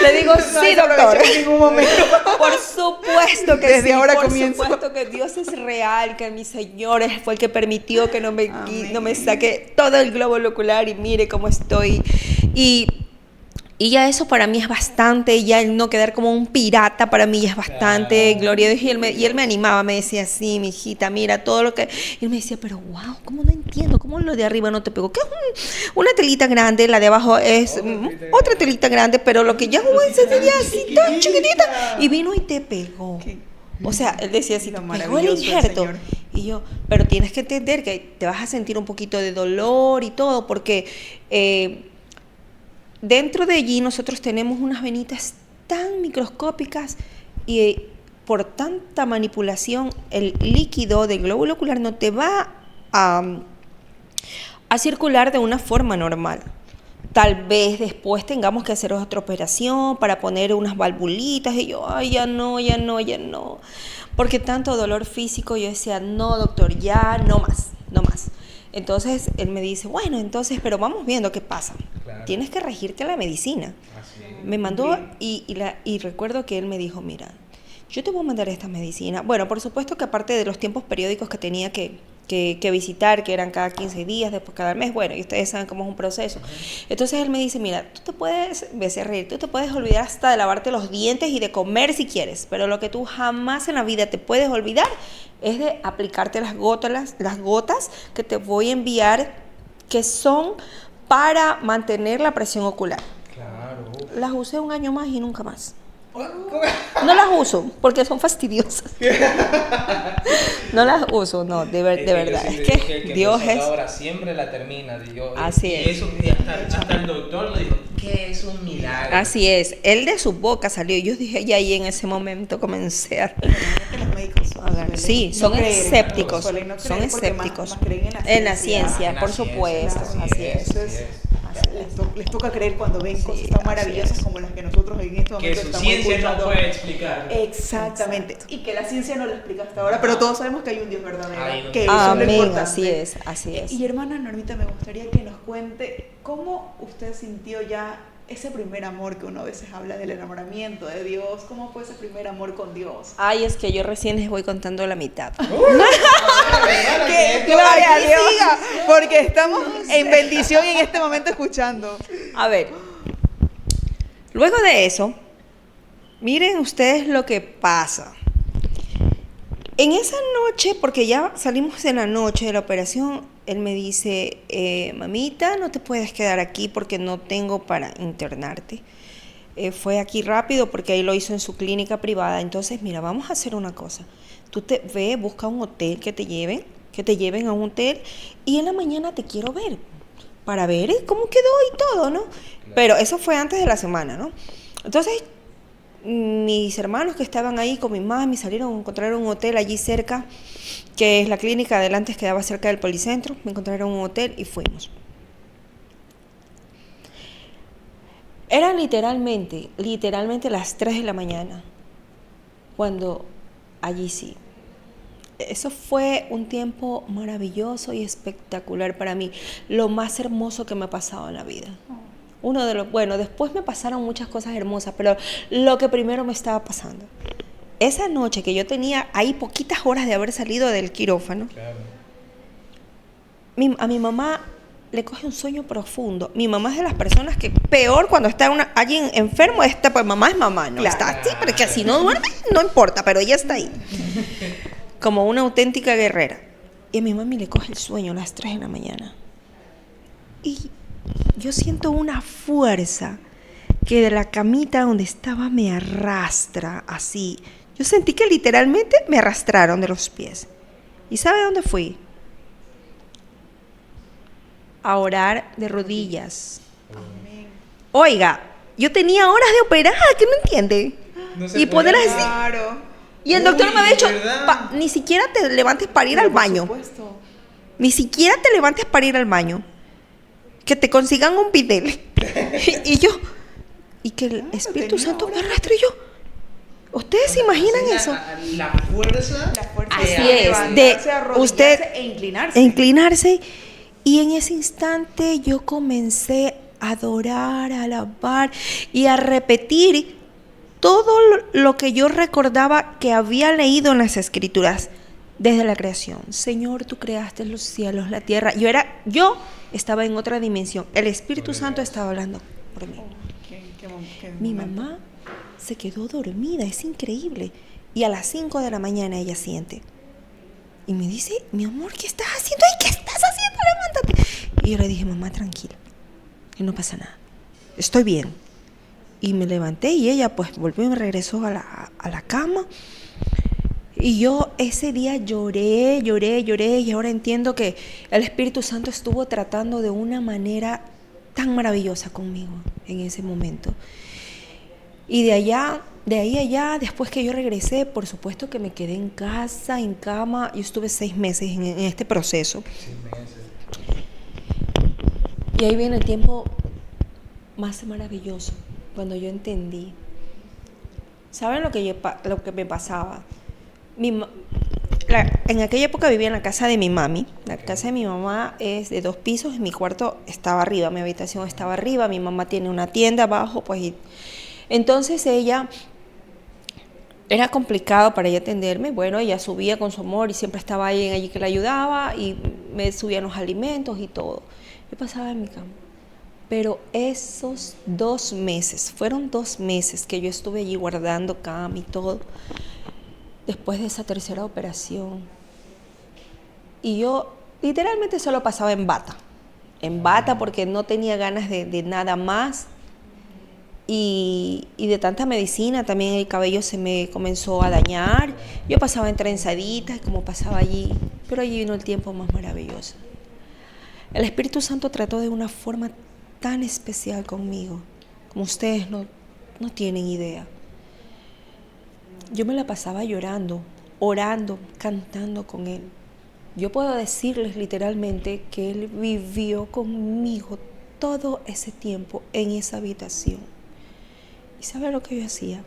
[SPEAKER 1] Le digo, sí, doctor.
[SPEAKER 3] En ningún momento.
[SPEAKER 1] Por supuesto que
[SPEAKER 3] Desde
[SPEAKER 1] sí.
[SPEAKER 3] ahora
[SPEAKER 1] por
[SPEAKER 3] comienzo.
[SPEAKER 1] supuesto que Dios es real, que mi Señor fue el que permitió que no me
[SPEAKER 3] Amén.
[SPEAKER 1] saque todo el globo ocular y mire cómo estoy. Y ya eso para mí es bastante, ya el no quedar como un pirata para mí ya es bastante,
[SPEAKER 2] Claro.
[SPEAKER 1] gloria a Dios. Y él me animaba, me decía, sí, mi hijita, mira todo lo que... Y él me decía, pero wow, ¿cómo no entiendo? ¿Cómo lo de arriba no te pegó? ¿Qué es una telita grande? La de abajo es otra telita grande, pero lo que ya es sería así tan chiquitita. Y vino y te pegó.
[SPEAKER 3] Qué-
[SPEAKER 1] O sea, él decía así,
[SPEAKER 3] Lo
[SPEAKER 1] pegó el
[SPEAKER 3] maravilloso del
[SPEAKER 1] injerto.
[SPEAKER 3] Señor.
[SPEAKER 1] Y yo, pero tienes que entender que te vas a sentir un poquito de dolor y todo, porque... dentro de allí nosotros tenemos unas venitas tan microscópicas y por tanta manipulación el líquido del glóbulo ocular no te va a circular de una forma normal. Tal vez después tengamos que hacer otra operación para poner unas valvulitas y yo, ay, ya no. Porque tanto dolor físico, yo decía, no, doctor, ya no más. Entonces él me dice, bueno, entonces, pero vamos viendo qué pasa.
[SPEAKER 2] Claro.
[SPEAKER 1] Tienes que regirte a la medicina.
[SPEAKER 2] Así.
[SPEAKER 1] Me mandó y recuerdo que él me dijo, mira, yo te voy a mandar esta medicina. Bueno, por supuesto que aparte de los tiempos periódicos que tenía que visitar, que eran cada 15 días, después cada mes, bueno, y ustedes saben cómo es un proceso. Entonces él me dice, mira, tú te puedes, empecé a reír, tú te puedes olvidar hasta de lavarte los dientes y de comer si quieres, pero lo que tú jamás en la vida te puedes olvidar es de aplicarte las gotas que te voy a enviar, que son para mantener la presión ocular.
[SPEAKER 2] Claro.
[SPEAKER 1] Las usé un año más y nunca más. No las uso porque son fastidiosas. No las uso, no, de verdad. Es que Dios es...
[SPEAKER 2] Ahora siempre la termina.
[SPEAKER 1] Así
[SPEAKER 2] y
[SPEAKER 1] es.
[SPEAKER 2] Eso, y hasta el doctor lo dijo, que es un milagro.
[SPEAKER 1] Así es. Él de su boca salió. Yo dije, y ahí en ese momento comencé a...
[SPEAKER 3] Los médicos son,
[SPEAKER 1] Sí,
[SPEAKER 3] no
[SPEAKER 1] son
[SPEAKER 3] creer,
[SPEAKER 1] escépticos.
[SPEAKER 3] suelen no
[SPEAKER 1] Son
[SPEAKER 3] creer porque
[SPEAKER 1] escépticos.
[SPEAKER 3] más creen
[SPEAKER 1] En la ciencia,
[SPEAKER 2] En la
[SPEAKER 1] por
[SPEAKER 2] ciencia,
[SPEAKER 1] supuesto. Así es.
[SPEAKER 3] Entonces, les toca creer cuando ven
[SPEAKER 1] Sí,
[SPEAKER 3] cosas tan
[SPEAKER 1] así
[SPEAKER 3] maravillosas
[SPEAKER 1] es.
[SPEAKER 3] como las que nosotros en este
[SPEAKER 2] Que
[SPEAKER 3] momento
[SPEAKER 2] su
[SPEAKER 3] estamos
[SPEAKER 2] ciencia no
[SPEAKER 3] escuchando.
[SPEAKER 2] puede explicar.
[SPEAKER 3] Exactamente. Y que la ciencia no lo explica hasta ahora, pero todos sabemos que hay un Dios verdadero.
[SPEAKER 2] Hay un
[SPEAKER 3] Que
[SPEAKER 2] Dios.
[SPEAKER 3] eso es lo
[SPEAKER 1] Amén,
[SPEAKER 3] importante.
[SPEAKER 1] así es.
[SPEAKER 3] Y hermana Normita, me gustaría que nos cuente cómo usted sintió ya ese primer amor que uno a veces habla del enamoramiento de Dios. ¿Cómo fue ese primer amor con Dios?
[SPEAKER 1] Ay, es que yo recién les voy contando la mitad.
[SPEAKER 3] Que gloria a Dios, siga, porque estamos en bendición en este momento escuchando.
[SPEAKER 1] A ver, luego de eso, miren ustedes lo que pasa. En esa noche, porque ya salimos en la noche de la operación, él me dice, mamita, no te puedes quedar aquí porque no tengo para internarte. Fue aquí rápido porque ahí lo hizo en su clínica privada. Entonces, mira, vamos a hacer una cosa. Tú te ve, busca un hotel que te lleven a un hotel y en la mañana te quiero ver para ver cómo quedó y todo, ¿no? Pero eso fue antes de la semana, ¿no? Entonces, mis hermanos que estaban ahí con mi mami salieron a encontrar un hotel allí cerca, que es la clínica de antes, quedaba cerca del Policentro. Me encontraron un hotel y fuimos. Eran literalmente las 3 de la mañana, cuando allí sí. Eso fue un tiempo maravilloso y espectacular para mí, lo más hermoso que me ha pasado en la vida. Bueno, después me pasaron muchas cosas hermosas, pero lo que primero me estaba pasando, esa noche que yo tenía ahí poquitas horas de haber salido del quirófano,
[SPEAKER 2] Claro.
[SPEAKER 1] a mi mamá le coge un sueño profundo. Mi mamá es de las personas que peor cuando está alguien enfermo está, pues mamá es mamá, ¿no?
[SPEAKER 3] Claro.
[SPEAKER 1] Está así, porque si no duerme, no importa, pero ella está ahí. Como una auténtica guerrera. Y a mi mami le coge el sueño a las 3 de la mañana. Y yo siento una fuerza que de la camita donde estaba me arrastra así. Yo sentí que literalmente me arrastraron de los pies. ¿Y sabe dónde fui? A orar de rodillas.
[SPEAKER 3] Amén.
[SPEAKER 1] Oiga, yo tenía horas de operar, ¿qué no entiende?
[SPEAKER 2] No se
[SPEAKER 1] Y
[SPEAKER 2] puede
[SPEAKER 1] poner así.
[SPEAKER 3] Claro.
[SPEAKER 1] Y el doctor me había dicho,
[SPEAKER 2] ¿verdad?
[SPEAKER 1] ni siquiera te levantes para ir al baño.
[SPEAKER 3] Por supuesto.
[SPEAKER 1] Ni siquiera te levantes para ir al baño. Que te consigan un bidel. y yo, y que el
[SPEAKER 3] Claro,
[SPEAKER 1] Espíritu
[SPEAKER 3] tenía
[SPEAKER 1] Santo me
[SPEAKER 3] horas.
[SPEAKER 1] arrastre y yo. ¿Ustedes se imaginan eso?
[SPEAKER 2] La fuerza.
[SPEAKER 1] Así
[SPEAKER 2] de
[SPEAKER 1] es,
[SPEAKER 3] levantarse,
[SPEAKER 1] de
[SPEAKER 3] arrodillarse
[SPEAKER 1] usted
[SPEAKER 3] e inclinarse.
[SPEAKER 1] inclinarse. Y en ese instante yo comencé a adorar, a alabar y a repetir todo lo que yo recordaba que había leído en las Escrituras desde la creación. Señor, tú creaste los cielos, la tierra. Yo estaba en otra dimensión. El Espíritu Santo estaba hablando por mí. Mi mamá se quedó dormida, es increíble. Y a las 5 de la mañana ella siente. Y me dice, mi amor, ¿qué estás haciendo? ¿Y qué estás haciendo? Levántate. Y yo le dije, mamá, tranquila, que no pasa nada. Estoy bien. Y me levanté y ella pues volvió y me regresó a la cama. Y yo ese día lloré. Y ahora entiendo que el Espíritu Santo estuvo tratando de una manera tan maravillosa conmigo en ese momento. Y de ahí a allá, después que yo regresé, por supuesto que me quedé en casa, en cama. Yo estuve 6 meses en este proceso.
[SPEAKER 2] 6 meses.
[SPEAKER 1] Y ahí viene el tiempo más maravilloso, cuando yo entendí. ¿Saben lo que me pasaba? En aquella época vivía en la casa de mi mami. La casa de mi mamá es de 2 pisos y mi cuarto estaba arriba, mi habitación estaba arriba. Mi mamá tiene una tienda abajo, pues. Entonces ella, era complicado para ella atenderme. Bueno, ella subía con su amor y siempre estaba allí que la ayudaba y me subían los alimentos y todo. Yo pasaba en mi cama. Pero esos 2 meses, fueron 2 meses que yo estuve allí guardando cama y todo, después de esa tercera operación. Y yo literalmente solo pasaba en bata porque no tenía ganas de nada más. Y de tanta medicina también el cabello se me comenzó a dañar. Yo pasaba en trenzaditas como pasaba allí, pero allí vino el tiempo más maravilloso. El Espíritu Santo trató de una forma tan especial conmigo, como ustedes no tienen idea. Yo me la pasaba llorando, orando, cantando con Él. Yo puedo decirles literalmente que Él vivió conmigo todo ese tiempo en esa habitación. ¿Y sabe lo que yo hacía?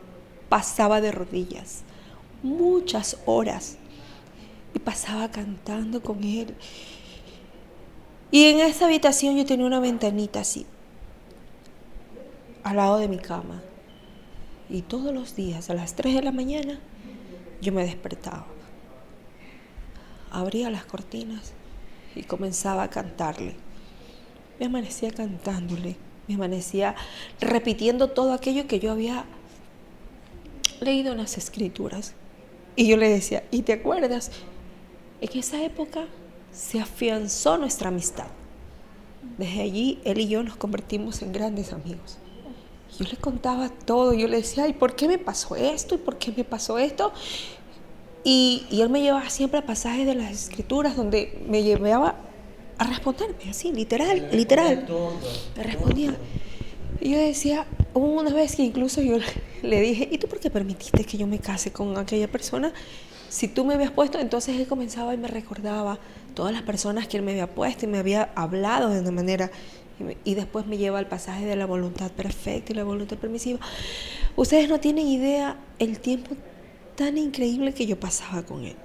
[SPEAKER 1] Pasaba de rodillas muchas horas y pasaba cantando con Él. Y en esa habitación yo tenía una ventanita así, al lado de mi cama. Y todos los días, a las 3 de la mañana, yo me despertaba. Abría las cortinas y comenzaba a cantarle. Me amanecía cantándole. Me amanecía repitiendo todo aquello que yo había leído en las Escrituras. Y yo le decía, ¿y te acuerdas? En esa época se afianzó nuestra amistad. Desde allí, él y yo nos convertimos en grandes amigos. Yo le contaba todo, yo le decía, ¿y por qué me pasó esto? ¿Y por qué me pasó esto? Y él me llevaba siempre a pasajes de las Escrituras donde me llevaba a responderme, así, literal. Me respondía. Y yo decía, hubo una vez que incluso yo le dije, ¿y tú por qué permitiste que yo me case con aquella persona? Si tú me habías puesto, entonces él comenzaba y me recordaba todas las personas que él me había puesto y me había hablado de una manera. Y después me lleva al pasaje de la voluntad perfecta y la voluntad permisiva. Ustedes no tienen idea el tiempo tan increíble que yo pasaba con él.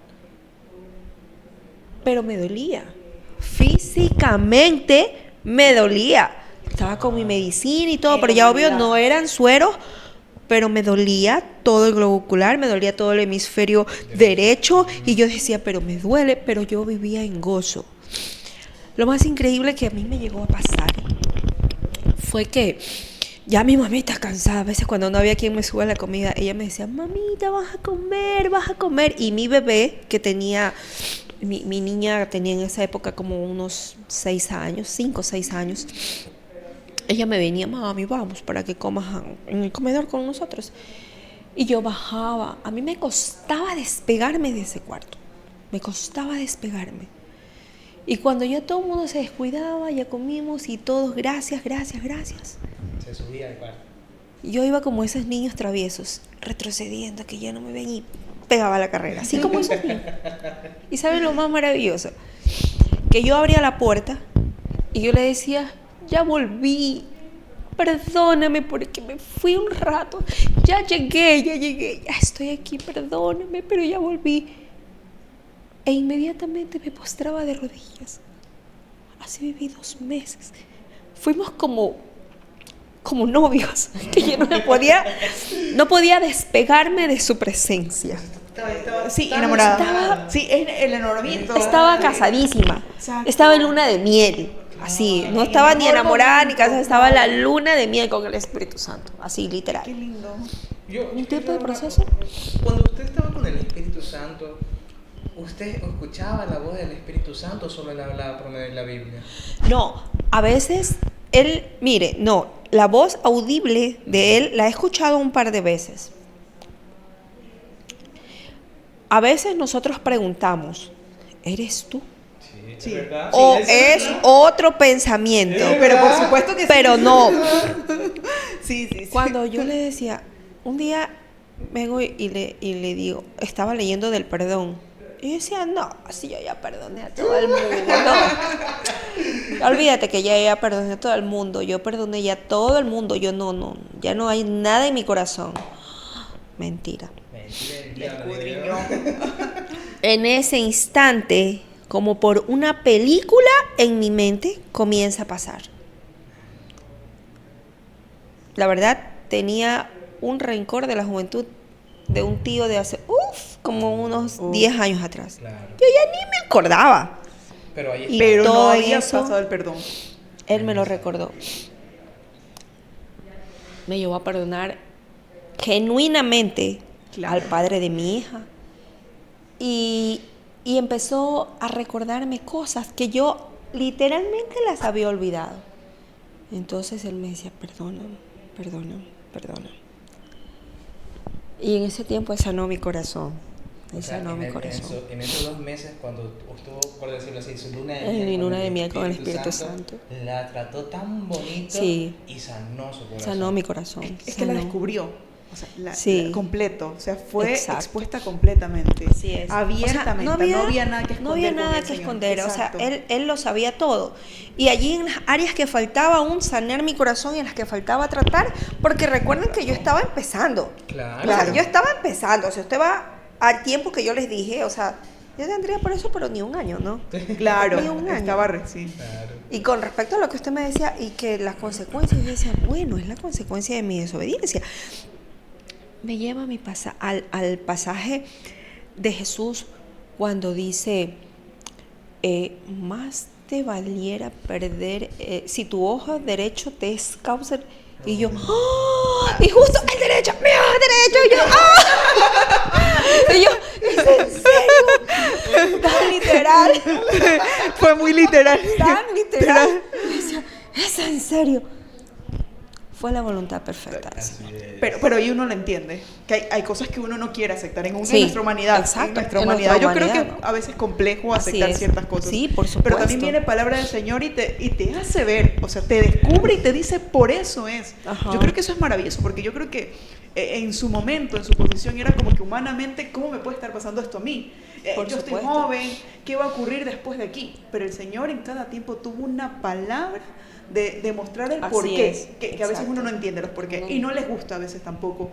[SPEAKER 1] Pero me dolía. Físicamente me dolía. Estaba con mi medicina y todo, pero ya obvio no eran sueros, pero me dolía todo el globo ocular, me dolía todo el hemisferio derecho y yo decía, pero me duele, pero yo vivía en gozo. Lo más increíble que a mí me llegó a pasar fue que ya mi mamita cansada, a veces cuando no había quien me suba la comida, ella me decía, mamita, vas a comer. Y mi bebé, que tenía, mi niña tenía en esa época como unos 5 o 6 años, ella me venía, mami, vamos para que comas en el comedor con nosotros. Y yo bajaba, a mí me costaba despegarme de ese cuarto, Y cuando ya todo el mundo se descuidaba, ya comimos y todos, gracias.
[SPEAKER 2] Se subía al cuarto.
[SPEAKER 1] Yo iba como esos niños traviesos, retrocediendo, que ya no me ven y pegaba la carrera, así como esos niños. ¿Y saben lo más maravilloso? Que yo abría la puerta y yo le decía, ya volví. perdóname porque me fui un rato, ya llegué, ya estoy aquí, perdóname, pero ya volví. E inmediatamente me postraba de rodillas. Así viví 2 meses. Fuimos como novios, que yo no podía despegarme de su presencia.
[SPEAKER 3] Sí, enamorada. Sí, es el enamoramiento.
[SPEAKER 1] Estaba casadísima.
[SPEAKER 3] Exacto.
[SPEAKER 1] Estaba en luna de miel. Así, no estaba ni enamorada ni casada, estaba en la luna de miel con el Espíritu Santo. Así, literal.
[SPEAKER 3] Qué lindo.
[SPEAKER 1] ¿Un tiempo de proceso?
[SPEAKER 2] Cuando usted estaba con el Espíritu Santo, ¿usted escuchaba la voz del Espíritu Santo o solo le hablaba por medio de la Biblia?
[SPEAKER 1] No, a veces la voz audible de él la he escuchado un par de veces. A veces nosotros preguntamos, ¿eres tú?
[SPEAKER 3] Sí.
[SPEAKER 2] ¿Verdad?
[SPEAKER 1] ¿O
[SPEAKER 2] Sí,
[SPEAKER 1] es otro pensamiento?
[SPEAKER 3] Pero por supuesto que sí.
[SPEAKER 1] Pero no.
[SPEAKER 3] Sí.
[SPEAKER 1] Cuando yo le decía, un día vengo y le digo, estaba leyendo del perdón. Y yo decía, no, si yo ya perdoné a todo el mundo. No. Olvídate que ya perdoné a todo el mundo. Yo perdoné ya a todo el mundo. Yo no, ya no hay nada en mi corazón. Mentira. En ese instante, como por una película en mi mente, comienza a pasar. La verdad, tenía un rencor de la juventud de un tío de hace, como unos 10 años atrás.
[SPEAKER 2] Claro.
[SPEAKER 1] Yo ya ni me acordaba.
[SPEAKER 2] Pero ahí
[SPEAKER 1] Y
[SPEAKER 3] Pero
[SPEAKER 1] todo
[SPEAKER 3] no había
[SPEAKER 1] eso,
[SPEAKER 3] pasado el perdón.
[SPEAKER 1] él me lo recordó. Me llevó a perdonar genuinamente
[SPEAKER 3] Claro.
[SPEAKER 1] al padre de mi hija. Y empezó a recordarme cosas que yo literalmente las había olvidado. Entonces él me decía, perdóname. Y en ese tiempo sanó mi corazón.
[SPEAKER 2] En esos 2 meses, cuando estuvo, por decirlo así, su luna de
[SPEAKER 1] En
[SPEAKER 2] miel,
[SPEAKER 1] mi luna de miel con el Espíritu Santo,
[SPEAKER 2] la trató tan bonito
[SPEAKER 1] Sí.
[SPEAKER 2] y sanó su corazón.
[SPEAKER 1] sanó mi corazón.
[SPEAKER 3] Es que la
[SPEAKER 1] sanó.
[SPEAKER 3] descubrió. O sea,
[SPEAKER 1] Sí.
[SPEAKER 3] completo. O sea, fue
[SPEAKER 1] Exacto.
[SPEAKER 3] expuesta completamente.
[SPEAKER 1] Así es.
[SPEAKER 3] Abiertamente.
[SPEAKER 1] O sea,
[SPEAKER 3] no había nada que esconder.
[SPEAKER 1] No había
[SPEAKER 3] con
[SPEAKER 1] nada
[SPEAKER 3] el
[SPEAKER 1] que
[SPEAKER 3] Señor.
[SPEAKER 1] esconder.
[SPEAKER 3] Exacto.
[SPEAKER 1] O sea, él lo sabía todo. Y allí en las áreas que faltaba aún sanar mi corazón y en las que faltaba tratar, porque recuerden que yo estaba empezando.
[SPEAKER 2] Claro.
[SPEAKER 1] O sea, yo estaba empezando. O sea, usted va al tiempo que yo les dije, o sea, yo tendría por eso, pero ni un año, ¿no?
[SPEAKER 3] Claro,
[SPEAKER 1] Ni un año.
[SPEAKER 3] estaba recién.
[SPEAKER 2] Claro.
[SPEAKER 1] Y con respecto a lo que usted me decía, y que las consecuencias, yo decía, bueno, es la consecuencia de mi desobediencia. Me lleva al pasaje de Jesús cuando dice, más te valiera perder, si tu ojo derecho te es causa. Y yo, ¡oh! Y justo el derecho, mi ojo derecho, y yo, ¡ah! Y yo, ¿es en serio? Tan literal.
[SPEAKER 3] Fue muy literal.
[SPEAKER 1] Tan literal. Y decía, ¿es en serio? Fue la voluntad perfecta.
[SPEAKER 2] Así es.
[SPEAKER 3] Pero ahí uno lo entiende, que hay cosas que uno no quiere aceptar en
[SPEAKER 1] Sí,
[SPEAKER 3] nuestra humanidad.
[SPEAKER 1] exacto,
[SPEAKER 3] En nuestra
[SPEAKER 1] en
[SPEAKER 3] humanidad.
[SPEAKER 1] nuestra
[SPEAKER 3] Yo creo
[SPEAKER 1] humanidad,
[SPEAKER 3] que
[SPEAKER 1] ¿no?
[SPEAKER 3] a veces es complejo
[SPEAKER 1] Así
[SPEAKER 3] aceptar
[SPEAKER 1] es.
[SPEAKER 3] ciertas cosas.
[SPEAKER 1] Sí, por
[SPEAKER 3] Pero también
[SPEAKER 1] supuesto.
[SPEAKER 3] viene palabra del Señor y te hace ver, o sea, te descubre y te dice, por eso es.
[SPEAKER 1] Ajá.
[SPEAKER 3] Yo creo que eso es maravilloso, porque yo creo que en su momento, en su posición, era como que humanamente, ¿cómo me puede estar pasando esto a mí?
[SPEAKER 1] Por
[SPEAKER 3] Yo estoy
[SPEAKER 1] supuesto.
[SPEAKER 3] joven, ¿qué va a ocurrir después de aquí? Pero el Señor en cada tiempo tuvo una palabra de mostrar el
[SPEAKER 1] Así
[SPEAKER 3] porqué,
[SPEAKER 1] es,
[SPEAKER 3] que a veces
[SPEAKER 1] exacto.
[SPEAKER 3] uno no entiende los porqués
[SPEAKER 1] No.
[SPEAKER 3] y no les gusta a veces tampoco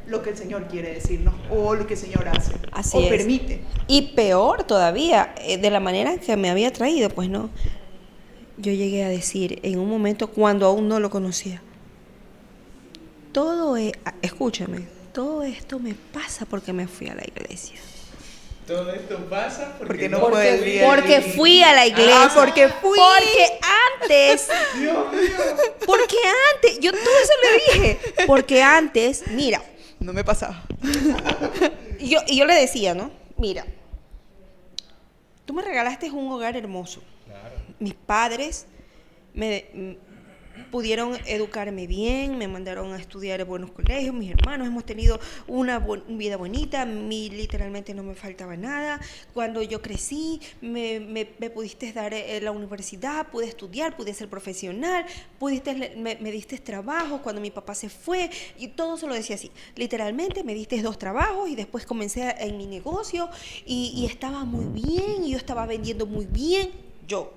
[SPEAKER 3] lo que el Señor quiere decirnos o lo que el Señor hace
[SPEAKER 1] Así
[SPEAKER 3] o
[SPEAKER 1] es.
[SPEAKER 3] permite.
[SPEAKER 1] Y peor todavía, de la manera que me había traído, pues no. Yo llegué a decir en un momento cuando aún no lo conocía, escúchame, todo esto me pasa porque me fui a la iglesia.
[SPEAKER 2] Todo esto pasa
[SPEAKER 3] Porque no
[SPEAKER 2] no
[SPEAKER 3] puede
[SPEAKER 2] fui
[SPEAKER 3] ir.
[SPEAKER 1] Porque fui a la iglesia.
[SPEAKER 3] Ah, porque fui.
[SPEAKER 1] Porque antes,
[SPEAKER 2] Dios mío.
[SPEAKER 1] yo todo eso le dije. Porque antes, mira,
[SPEAKER 3] No me pasaba.
[SPEAKER 1] y yo le decía, ¿no? Mira, tú me regalaste un hogar hermoso.
[SPEAKER 2] Claro.
[SPEAKER 1] Mis padres pudieron educarme bien, me mandaron a estudiar en buenos colegios, mis hermanos, hemos tenido una vida bonita, a mí literalmente no me faltaba nada. Cuando yo crecí, me pudiste dar la universidad, pude estudiar, pude ser profesional, me diste trabajo cuando mi papá se fue, y todo se lo decía así. Literalmente me diste 2 trabajos y después comencé en mi negocio y estaba muy bien, y yo estaba vendiendo muy bien.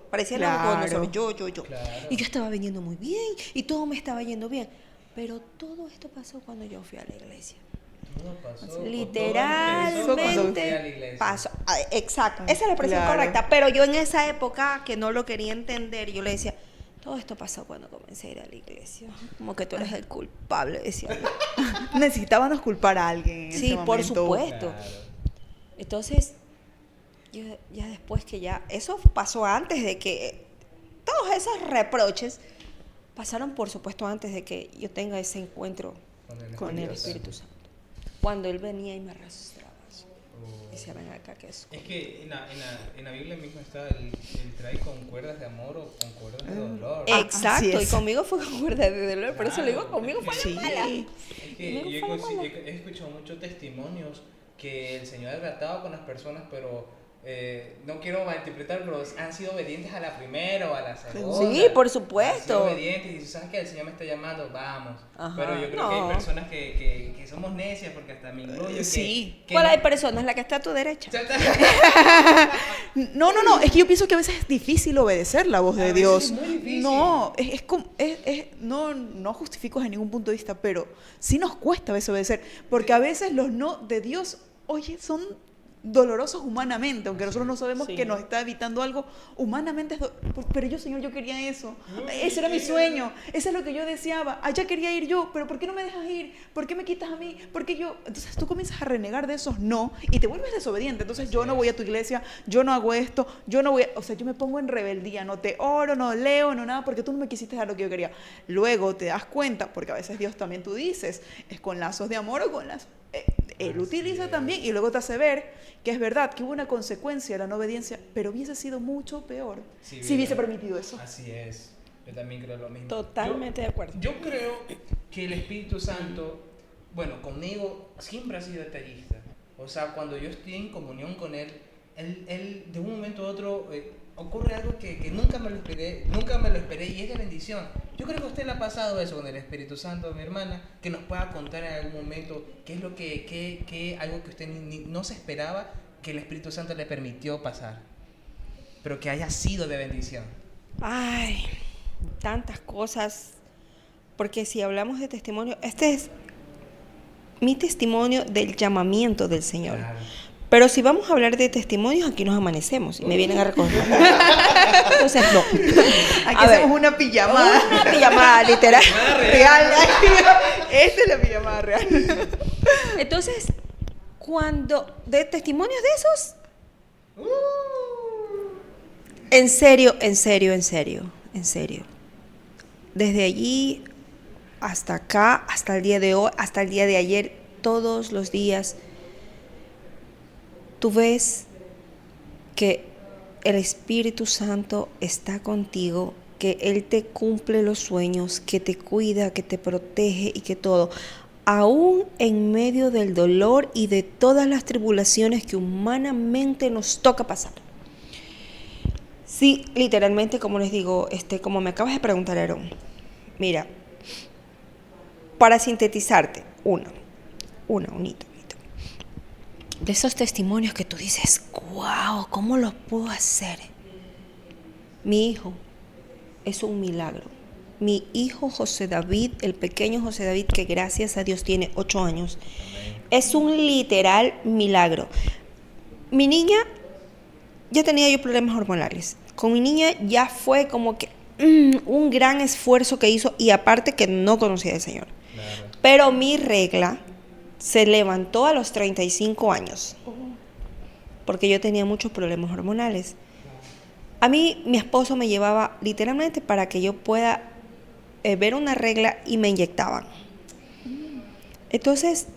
[SPEAKER 1] parecía
[SPEAKER 3] Claro.
[SPEAKER 1] Nabucodonosor, yo.
[SPEAKER 2] Claro.
[SPEAKER 1] Y yo estaba vendiendo muy bien y todo me estaba yendo bien. Pero todo esto pasó cuando yo fui a la iglesia.
[SPEAKER 2] Todo pasó, todo empezó
[SPEAKER 1] Literalmente
[SPEAKER 2] cuando fui a la iglesia.
[SPEAKER 1] pasó. Exacto, esa es la expresión
[SPEAKER 3] Claro.
[SPEAKER 1] correcta. Pero yo en esa época que no lo quería entender, yo le decía, todo esto pasó cuando comencé a ir a la iglesia. Como que tú eres el culpable, decía yo.
[SPEAKER 3] Necesitábamos culpar a alguien en
[SPEAKER 1] Sí,
[SPEAKER 3] ese
[SPEAKER 1] por
[SPEAKER 3] momento.
[SPEAKER 1] supuesto.
[SPEAKER 2] Claro.
[SPEAKER 1] Entonces, yo ya después que ya, eso pasó antes de que todos esos reproches pasaron, por supuesto, antes de que yo tenga ese encuentro con el Espíritu Santo. Cuando Él venía y me arrastraba. Decía, ven acá, que es.
[SPEAKER 2] Es que en la Biblia mismo está el trae con cuerdas de amor o con cuerdas de dolor.
[SPEAKER 3] así
[SPEAKER 1] Exacto, y
[SPEAKER 3] es.
[SPEAKER 1] conmigo fue con cuerda de dolor, por eso le digo,
[SPEAKER 2] Claro,
[SPEAKER 1] conmigo fue
[SPEAKER 3] Sí.
[SPEAKER 1] la mala.
[SPEAKER 2] Es que
[SPEAKER 1] Conmigo
[SPEAKER 2] yo
[SPEAKER 1] fue la mala.
[SPEAKER 2] he escuchado muchos testimonios que el Señor ha tratado con las personas, pero no quiero malinterpretar, pero han sido obedientes a la primera o a la segunda.
[SPEAKER 1] Sí, por
[SPEAKER 2] Han sido
[SPEAKER 1] supuesto.
[SPEAKER 2] obedientes y si sabes que el Señor me está llamando, vamos.
[SPEAKER 1] Ajá,
[SPEAKER 2] Pero yo creo que
[SPEAKER 1] no.
[SPEAKER 2] hay personas que somos necias porque hasta me incluyo. que-
[SPEAKER 3] Sí.
[SPEAKER 2] que
[SPEAKER 1] ¿Cuál
[SPEAKER 2] no-
[SPEAKER 1] hay personas? La que está a tu derecha.
[SPEAKER 3] No, es que yo pienso que a veces es difícil obedecer la voz
[SPEAKER 2] A
[SPEAKER 3] de
[SPEAKER 2] veces
[SPEAKER 3] Dios.
[SPEAKER 2] es muy difícil.
[SPEAKER 3] No, no justifico desde ningún punto de vista, pero sí nos cuesta a veces obedecer, porque a veces los no de Dios, oye, son dolorosos humanamente, aunque nosotros no sabemos
[SPEAKER 1] Sí.
[SPEAKER 3] que nos está evitando algo, humanamente pero yo, Señor, yo quería eso, ese era mi sueño, eso es lo que yo deseaba, allá quería ir yo, pero ¿por qué no me dejas ir? ¿Por qué me quitas a mí? ¿Por qué yo? Entonces tú comienzas a renegar de esos no y te vuelves desobediente, entonces yo no voy a tu iglesia, yo no hago esto, yo no voy o sea, yo me pongo en rebeldía, no te oro, no leo, no nada, porque tú no me quisiste dar lo que yo quería. Luego te das cuenta, porque a veces Dios también tú dices, es con lazos de amor o con lazos... Él utiliza también y luego te hace ver que es verdad que hubo una consecuencia de la no obediencia, pero hubiese sido mucho peor si hubiese permitido eso.
[SPEAKER 2] Así es. Yo también creo lo mismo.
[SPEAKER 1] Totalmente de acuerdo.
[SPEAKER 2] Yo creo que el Espíritu Santo, bueno, conmigo siempre ha sido detallista. O sea, cuando yo estoy en comunión con Él, Él de un momento a otro ocurre algo que nunca me lo esperé y es de bendición. Yo creo que a usted le ha pasado eso con el Espíritu Santo, mi hermana, que nos pueda contar en algún momento qué es lo algo que usted no se esperaba que el Espíritu Santo le permitió pasar, pero que haya sido de bendición.
[SPEAKER 1] Ay, tantas cosas. Porque si hablamos de testimonio, este es mi testimonio del llamamiento del Señor.
[SPEAKER 2] Claro.
[SPEAKER 1] Pero si vamos a hablar de testimonios, aquí nos amanecemos y me vienen a recoger. Entonces, no.
[SPEAKER 3] Aquí
[SPEAKER 1] A ver,
[SPEAKER 3] hacemos una pijamada.
[SPEAKER 1] una pijamada literal.
[SPEAKER 3] Real. Esta es la pijamada real.
[SPEAKER 1] Entonces, cuando de testimonios de esos, en serio. Desde allí hasta acá, hasta el día de hoy, hasta el día de ayer, todos los días, tú ves que el Espíritu Santo está contigo, que Él te cumple los sueños, que te cuida, que te protege y que todo. Aún en medio del dolor y de todas las tribulaciones que humanamente nos toca pasar. Sí, literalmente, como les digo, como me acabas de preguntar, Aaron, mira, para sintetizarte, unito. De esos testimonios que tú dices, wow, ¿cómo los puedo hacer? Mi hijo es un milagro. Mi hijo José David, el pequeño José David, que gracias a Dios tiene 8 años, es un literal milagro. Mi niña, ya tenía yo problemas hormonales. Con mi niña ya fue como que un gran esfuerzo que hizo y aparte que no conocía al Señor.
[SPEAKER 2] Claro.
[SPEAKER 1] Pero mi regla se levantó a los 35 años porque yo tenía muchos problemas hormonales. A mí mi esposo me llevaba literalmente para que yo pueda ver una regla y me inyectaban. Entonces,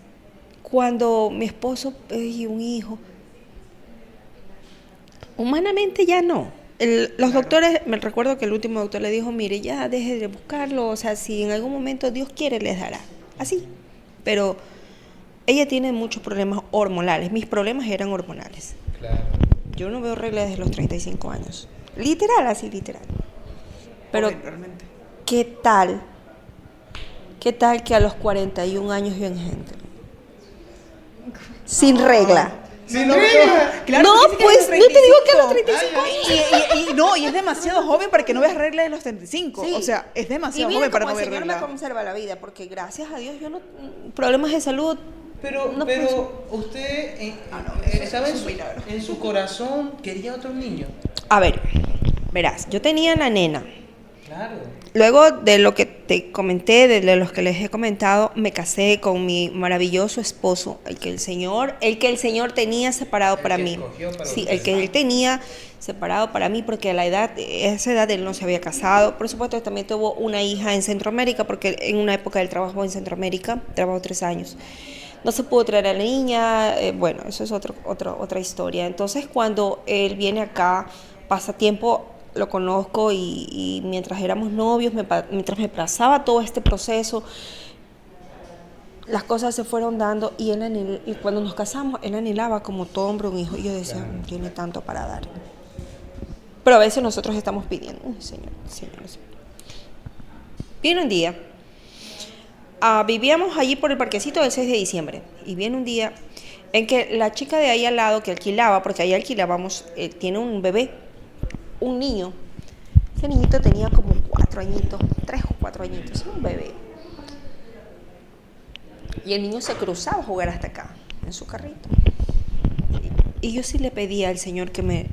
[SPEAKER 1] cuando mi esposo y un hijo, humanamente ya no. Los doctores, me recuerdo que el último doctor le dijo, mire, ya deje de buscarlo, o sea, si en algún momento Dios quiere, les dará. Así. Pero ella tiene muchos problemas hormonales. Mis problemas eran hormonales.
[SPEAKER 2] Claro.
[SPEAKER 1] Yo no veo reglas desde los 35 años. Literal, así literal. Pero,
[SPEAKER 3] Realmente.
[SPEAKER 1] ¿qué tal? ¿Qué tal que a los 41 años yo engendro? Sin regla.
[SPEAKER 2] Sí, no,
[SPEAKER 3] Claro,
[SPEAKER 1] No,
[SPEAKER 3] tú dices que
[SPEAKER 1] pues,
[SPEAKER 3] a los
[SPEAKER 1] no te digo que a los
[SPEAKER 3] 35.
[SPEAKER 1] 35
[SPEAKER 3] No, y es demasiado joven para que no veas regla de los 35.
[SPEAKER 1] Sí.
[SPEAKER 3] O sea, es
[SPEAKER 1] Y
[SPEAKER 3] demasiado
[SPEAKER 1] mira
[SPEAKER 3] joven para
[SPEAKER 1] cómo
[SPEAKER 3] no
[SPEAKER 1] el
[SPEAKER 3] ver
[SPEAKER 1] Señor me
[SPEAKER 3] regla.
[SPEAKER 1] conserva la vida, porque gracias a Dios yo no... Problemas de salud...
[SPEAKER 2] Pero
[SPEAKER 1] no
[SPEAKER 2] usted
[SPEAKER 3] eso
[SPEAKER 2] estaba
[SPEAKER 3] es un milagro.
[SPEAKER 2] en su corazón, quería otro niño.
[SPEAKER 1] A ver, verás, yo tenía una nena.
[SPEAKER 2] Claro.
[SPEAKER 1] Luego de lo que te comenté, de los que les he comentado, me casé con mi maravilloso esposo, el que el Señor tenía separado para mí.
[SPEAKER 2] Escogió para
[SPEAKER 1] Sí,
[SPEAKER 2] usted.
[SPEAKER 1] el que él tenía separado para mí, porque a esa edad él no se había casado. Por supuesto, también tuvo una hija en Centroamérica, porque en una época él trabajó en Centroamérica, trabajó 3 años. No se pudo traer a la niña, bueno, eso es otra historia. Entonces, cuando él viene acá, pasa tiempo, lo conozco y mientras éramos novios, mientras me pasaba todo este proceso, las cosas se fueron dando y y cuando nos casamos, él anhelaba como todo hombre un hijo. Y yo decía, tiene tanto para dar. Pero a veces nosotros estamos pidiendo, Señor. Viene un día, vivíamos allí por el parquecito del 6 de diciembre, y viene un día en que la chica de ahí al lado que alquilaba, porque ahí alquilábamos, tiene un bebé, un niño. Ese niñito tenía como 4 añitos, 3 o 4 añitos, un bebé. Y el niño se cruzaba a jugar hasta acá, en su carrito. Y yo sí le pedía al Señor que me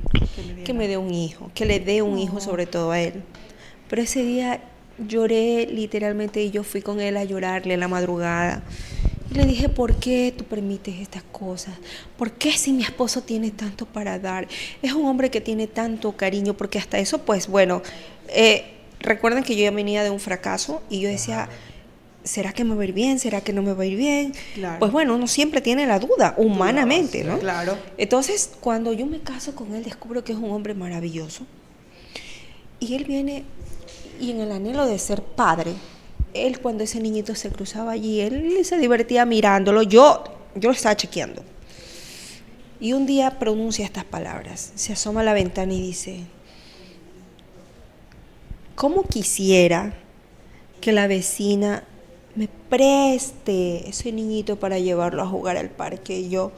[SPEAKER 1] dé un hijo, que le dé un hijo sobre todo a él. Pero ese día lloré literalmente y yo fui con él a llorarle en la madrugada. Y le dije, ¿por qué tú permites estas cosas? ¿Por qué si mi esposo tiene tanto para dar? Es un hombre que tiene tanto cariño, porque hasta eso, pues bueno, recuerden que yo ya venía de un fracaso y yo decía, ¿será que me va a ir bien? ¿Será que no me va a ir bien?
[SPEAKER 3] Claro.
[SPEAKER 1] Pues bueno, uno siempre tiene la duda, humanamente, ¿no?
[SPEAKER 3] Claro.
[SPEAKER 1] Entonces, cuando yo me caso con él, descubro que es un hombre maravilloso. Y él viene, y en el anhelo de ser padre, él cuando ese niñito se cruzaba allí, él se divertía mirándolo, yo lo estaba chequeando. Y un día pronuncia estas palabras, se asoma a la ventana y dice, ¿cómo quisiera que la vecina me preste ese niñito para llevarlo a jugar al parque? Y yo,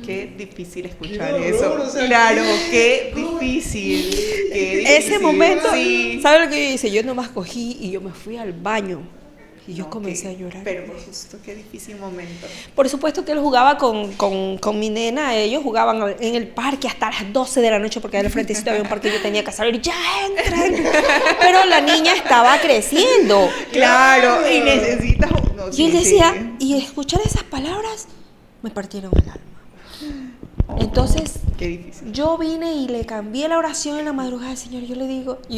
[SPEAKER 3] Qué difícil escuchar
[SPEAKER 2] Qué
[SPEAKER 3] eso.
[SPEAKER 2] dolor, o sea,
[SPEAKER 3] Claro, qué difícil. Qué difícil.
[SPEAKER 1] ese momento,
[SPEAKER 3] Sí.
[SPEAKER 1] ¿sabes lo que yo hice? Yo nomás cogí y yo me fui al baño y yo
[SPEAKER 3] No,
[SPEAKER 1] comencé a llorar.
[SPEAKER 3] Pero por supuesto, qué difícil momento.
[SPEAKER 1] Por supuesto que él jugaba con mi nena, ellos jugaban en el parque hasta las 12 de la noche porque al frentecito había un parque y yo tenía que salir, ya entren. Pero la niña estaba creciendo.
[SPEAKER 3] Claro, y necesitas... No,
[SPEAKER 1] Y
[SPEAKER 3] sí,
[SPEAKER 1] él decía,
[SPEAKER 3] sí.
[SPEAKER 1] y escuchar esas palabras me partieron el alma. Entonces,
[SPEAKER 3] Qué difícil.
[SPEAKER 1] yo vine y le cambié la oración en la madrugada al Señor. Yo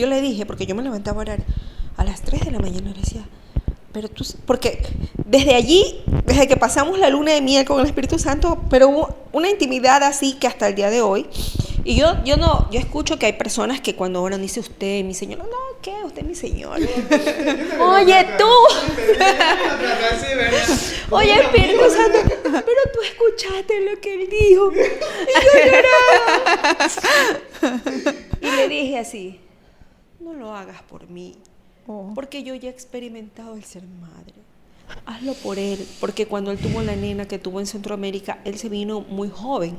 [SPEAKER 1] le dije, porque yo me levantaba a orar a las 3 de la mañana, le decía, pero tú, porque desde allí, desde que pasamos la luna de miel con el Espíritu Santo, pero hubo una intimidad así que hasta el día de hoy. Y yo escucho que hay personas que cuando oran dice usted, mi Señor. No, ¿qué? Usted, mi Señor. Oye, tú. Oye, Espíritu Santo, pero tú escuchaste lo que él dijo. Y yo lloraba. Y le dije así, no lo hagas por mí, porque yo ya he experimentado el ser madre. Hazlo por él, porque cuando él tuvo la nena que tuvo en Centroamérica, él se vino muy joven.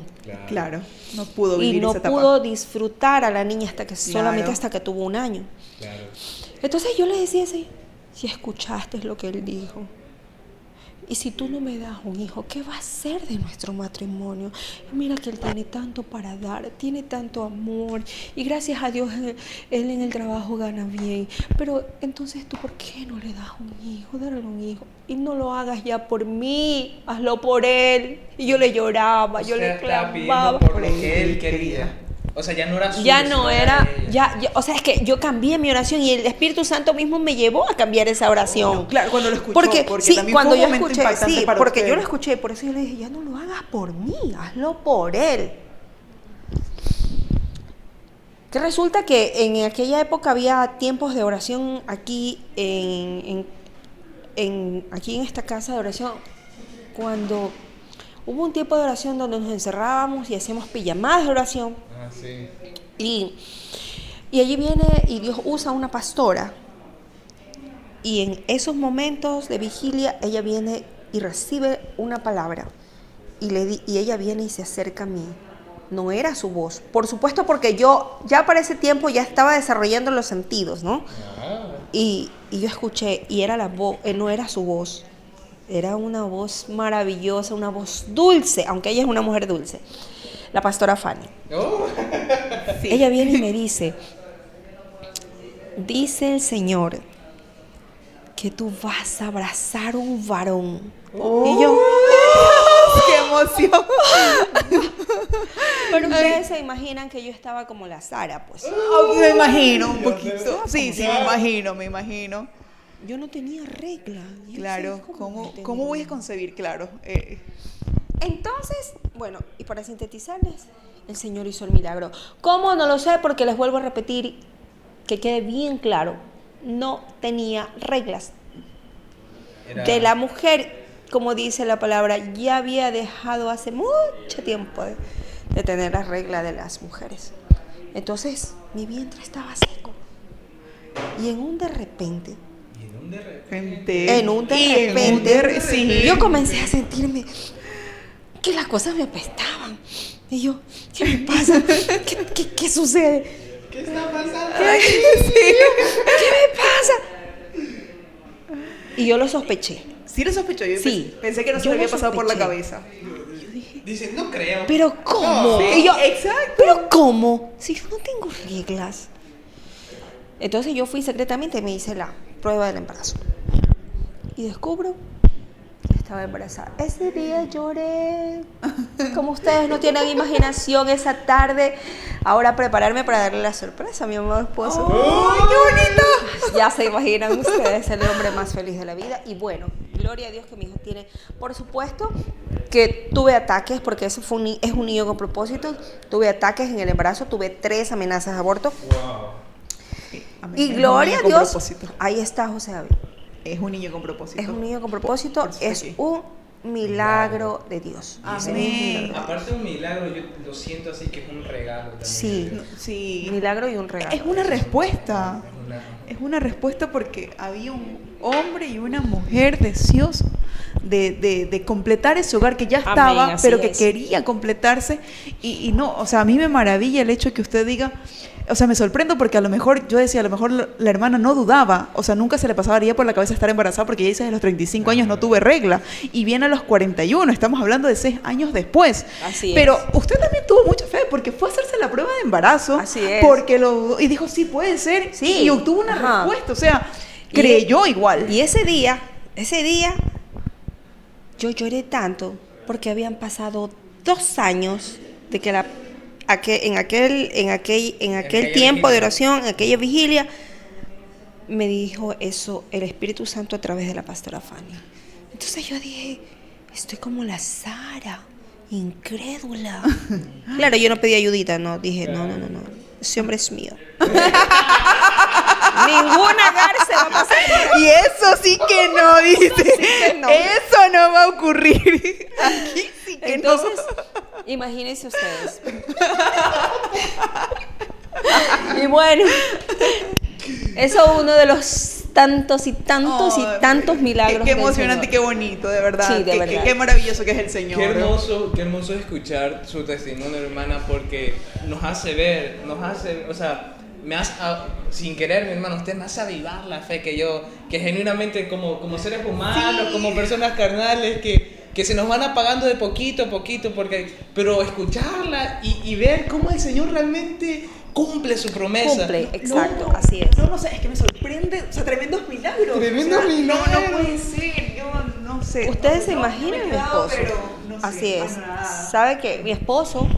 [SPEAKER 3] Claro, no pudo
[SPEAKER 1] Y
[SPEAKER 3] vivir
[SPEAKER 1] no
[SPEAKER 3] esa etapa.
[SPEAKER 1] pudo disfrutar a la niña solamente
[SPEAKER 3] Claro.
[SPEAKER 1] hasta que tuvo 1 año.
[SPEAKER 2] Claro.
[SPEAKER 1] Entonces yo le decía así, si escuchaste lo que él dijo, y si tú no me das un hijo, ¿qué va a ser de nuestro matrimonio? Y mira que él tiene tanto para dar, tiene tanto amor, y gracias a Dios él en el trabajo gana bien, pero entonces tú, ¿por qué no le das un hijo? Dale un hijo, y no lo hagas ya por mí, hazlo por él. Y yo le lloraba, yo le
[SPEAKER 2] estaba pidiendo
[SPEAKER 1] clamaba.
[SPEAKER 2] por lo que él quería. O sea, ya no era suyo,
[SPEAKER 1] Ya no
[SPEAKER 2] sino
[SPEAKER 1] era,
[SPEAKER 2] de ella.
[SPEAKER 1] o sea, es que yo cambié mi oración y el Espíritu Santo mismo me llevó a cambiar esa oración.
[SPEAKER 3] No, claro, cuando lo escuchó,
[SPEAKER 1] porque
[SPEAKER 3] porque también
[SPEAKER 1] cuando
[SPEAKER 3] fue un
[SPEAKER 1] yo
[SPEAKER 3] momento
[SPEAKER 1] escuché,
[SPEAKER 3] impactante
[SPEAKER 1] sí,
[SPEAKER 3] para
[SPEAKER 1] porque
[SPEAKER 3] usted.
[SPEAKER 1] yo lo escuché, por eso yo le dije, ya no lo hagas por mí, hazlo por él. Que resulta que en aquella época había tiempos de oración aquí aquí en esta casa de oración, cuando hubo un tiempo de oración donde nos encerrábamos y hacíamos pijamadas de oración.
[SPEAKER 2] Ah, sí.
[SPEAKER 1] Y allí viene y Dios usa una pastora. Y en esos momentos de vigilia ella viene y recibe una palabra. y ella viene y se acerca a mí. No era su voz. Por supuesto, porque yo ya para ese tiempo ya estaba desarrollando los sentidos, ¿no? Y yo escuché, y era la voz, no era su voz. Era una voz maravillosa, una voz dulce, aunque ella es una mujer dulce. La pastora Fanny.
[SPEAKER 3] Sí.
[SPEAKER 1] Ella viene y me dice el Señor que tú vas a abrazar un varón. Y yo,
[SPEAKER 3] ¡qué emoción!
[SPEAKER 1] pero ustedes se imaginan que yo estaba como la Sara, pues.
[SPEAKER 3] Me imagino un poquito. Sí, me imagino.
[SPEAKER 1] Yo no tenía regla. Yo
[SPEAKER 3] Claro,
[SPEAKER 1] decía,
[SPEAKER 3] ¿cómo voy a concebir? Claro.
[SPEAKER 1] Entonces, bueno, y para sintetizarles, el Señor hizo el milagro. ¿Cómo? No lo sé, porque les vuelvo a repetir, que quede bien claro, no tenía reglas. De la mujer, como dice la palabra, ya había dejado hace mucho tiempo de tener la regla de las mujeres. Entonces, mi vientre estaba seco. Y en un de repente,
[SPEAKER 3] Sí.
[SPEAKER 1] yo comencé a sentirme que las cosas me apestaban. Y yo, ¿qué me pasa? ¿Qué sucede?
[SPEAKER 2] ¿Qué está pasando?
[SPEAKER 1] ¿Qué me pasa? Y yo lo sospeché.
[SPEAKER 3] Sí lo sospechó. Yo
[SPEAKER 1] Sí.
[SPEAKER 3] pensé que no se
[SPEAKER 1] Yo
[SPEAKER 3] le había
[SPEAKER 1] lo
[SPEAKER 3] pasado por la
[SPEAKER 1] sospeché.
[SPEAKER 3] cabeza.
[SPEAKER 2] Dice, no creo.
[SPEAKER 1] ¿Pero cómo?
[SPEAKER 3] Sí,
[SPEAKER 1] Y yo,
[SPEAKER 3] exacto.
[SPEAKER 1] ¿pero cómo? Si yo no tengo reglas. Entonces yo fui secretamente y me hice la prueba del embarazo. Y descubro que estaba embarazada. Ese día lloré. Como ustedes no tienen imaginación, esa tarde. Ahora prepararme para darle la sorpresa a mi amado esposo.
[SPEAKER 3] ¡Ay, qué bonito!
[SPEAKER 1] Ya se imaginan ustedes, el hombre más feliz de la vida. Y bueno, gloria a Dios que mi hijo tiene. Por supuesto que tuve ataques, porque eso fue es un niño con propósito. Tuve ataques en el embarazo, tuve 3 amenazas de aborto.
[SPEAKER 3] Amén.
[SPEAKER 1] Y
[SPEAKER 3] Es un
[SPEAKER 1] gloria a
[SPEAKER 3] niño con
[SPEAKER 1] Dios,
[SPEAKER 3] propósito.
[SPEAKER 1] ahí está José David.
[SPEAKER 3] Es un niño con propósito.
[SPEAKER 1] Es un niño con propósito,
[SPEAKER 3] Por supuesto
[SPEAKER 1] es
[SPEAKER 3] que sí.
[SPEAKER 1] un milagro de Dios.
[SPEAKER 3] Amén.
[SPEAKER 1] Es un milagro de
[SPEAKER 2] Aparte de un milagro, yo lo siento así que es un regalo también.
[SPEAKER 1] Sí.
[SPEAKER 2] de Dios.
[SPEAKER 3] Sí.
[SPEAKER 1] Dios. Milagro y un regalo.
[SPEAKER 3] Es una respuesta.
[SPEAKER 2] Una-
[SPEAKER 3] Es una respuesta porque había un hombre y una mujer deseosos de completar ese hogar que ya
[SPEAKER 1] Amén,
[SPEAKER 3] estaba,
[SPEAKER 1] así
[SPEAKER 3] pero que
[SPEAKER 1] es.
[SPEAKER 3] quería completarse. Y no, o sea, a mí me maravilla el hecho que usted diga, o sea, me sorprendo porque a lo mejor, yo decía, a lo mejor la hermana no dudaba, o sea, nunca se le pasaría por la cabeza estar embarazada porque ella dice, a los 35 años no tuve regla, y viene a los 41, estamos hablando de 6 años después.
[SPEAKER 1] Así es.
[SPEAKER 3] Pero usted también tuvo mucha fe porque fue a hacerse la prueba de embarazo,
[SPEAKER 1] Así es.
[SPEAKER 3] porque y dijo, sí, puede ser,
[SPEAKER 1] Sí.
[SPEAKER 3] y obtuvo una
[SPEAKER 1] Ajá.
[SPEAKER 3] respuesta, o sea,
[SPEAKER 1] Y-
[SPEAKER 3] creyó igual.
[SPEAKER 1] Y ese día, yo lloré tanto porque habían pasado 2 años de que en aquel tiempo de
[SPEAKER 2] vigilia.
[SPEAKER 1] oración, en aquella vigilia, me dijo eso el Espíritu Santo a través de la pastora Fanny. Entonces yo dije, estoy como la Sara, incrédula. Claro, yo no pedí ayudita, no, dije, no, ese hombre es mío. Ninguna garza va a pasar por
[SPEAKER 3] Y eso sí que no, dice.
[SPEAKER 1] que no.
[SPEAKER 3] Eso no va a ocurrir. Aquí sí que
[SPEAKER 1] Entonces,
[SPEAKER 3] no.
[SPEAKER 1] imagínense ustedes. Y bueno, eso es uno de los tantos y tantos y tantos milagros.
[SPEAKER 3] Qué
[SPEAKER 1] del
[SPEAKER 3] emocionante y qué
[SPEAKER 1] Señor.
[SPEAKER 3] bonito, de verdad.
[SPEAKER 1] Sí, de verdad.
[SPEAKER 3] Qué maravilloso que es el Señor.
[SPEAKER 2] Qué hermoso escuchar su testimonio, hermana, porque nos hace ver, o sea, sin querer, mi hermano, usted me hace avivar la fe que genuinamente como seres humanos,
[SPEAKER 3] Sí.
[SPEAKER 2] como personas carnales, que se nos van apagando de poquito a poquito, pero escucharla y ver cómo el Señor realmente cumple su promesa.
[SPEAKER 1] Cumple, exacto, así es.
[SPEAKER 3] No sé, es que me sorprende. O sea, tremendos milagros.
[SPEAKER 2] Tremendos
[SPEAKER 3] O sea,
[SPEAKER 2] milagros.
[SPEAKER 3] No puede ser. Yo no sé.
[SPEAKER 1] Ustedes se
[SPEAKER 3] No,
[SPEAKER 1] imaginan
[SPEAKER 3] me he
[SPEAKER 1] mi
[SPEAKER 3] quedado,
[SPEAKER 1] esposo.
[SPEAKER 3] pero no sé,
[SPEAKER 1] Así es.
[SPEAKER 3] para nada.
[SPEAKER 1] ¿Sabe que mi esposo,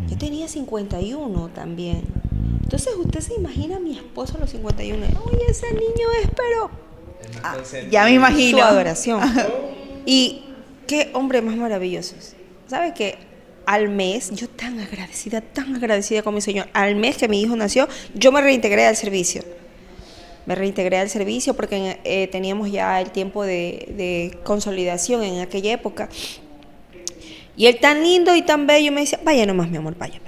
[SPEAKER 1] yo tenía 51 también? Entonces usted se imagina a mi esposo a los 51. Oye, ese niño es, pero
[SPEAKER 3] Ya me imagino.
[SPEAKER 1] su adoración. Y qué hombre más maravilloso. ¿Sabe que al mes, yo tan agradecida con mi Señor, al mes que mi hijo nació, yo me reintegré al servicio. Me reintegré al servicio porque teníamos ya el tiempo de consolidación en aquella época. Y él tan lindo y tan bello me decía, vaya nomás mi amor, vaya.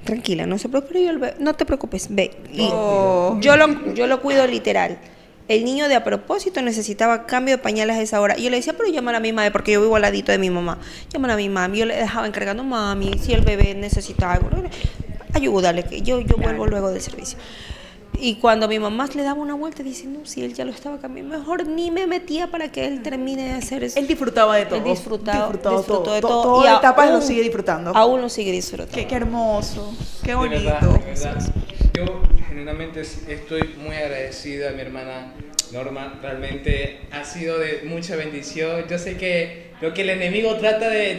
[SPEAKER 1] Tranquila, no se preocupe, no te preocupes, ve. Y
[SPEAKER 3] Oh.
[SPEAKER 1] yo lo cuido literal. El niño de a propósito necesitaba cambio de pañales a esa hora. Y yo le decía, pero llama a mi madre, porque yo vivo al ladito de mi mamá. Llama a mi mami. Yo le dejaba encargando, mami, si el bebé necesita algo, ayúdale, que yo vuelvo luego del servicio. Y cuando mi mamá le daba una vuelta, dice, no, si él ya lo estaba cambiando, mejor ni me metía para que él termine de hacer eso.
[SPEAKER 3] Él disfrutaba de todo.
[SPEAKER 1] Él disfrutó de todo.
[SPEAKER 3] Toda la etapa lo sigue disfrutando.
[SPEAKER 1] Aún lo sigue disfrutando.
[SPEAKER 3] Qué hermoso, qué bonito.
[SPEAKER 2] De verdad. Yo genuinamente estoy muy agradecido a mi hermana Norma. Realmente ha sido de mucha bendición. Yo sé que lo que el enemigo trata de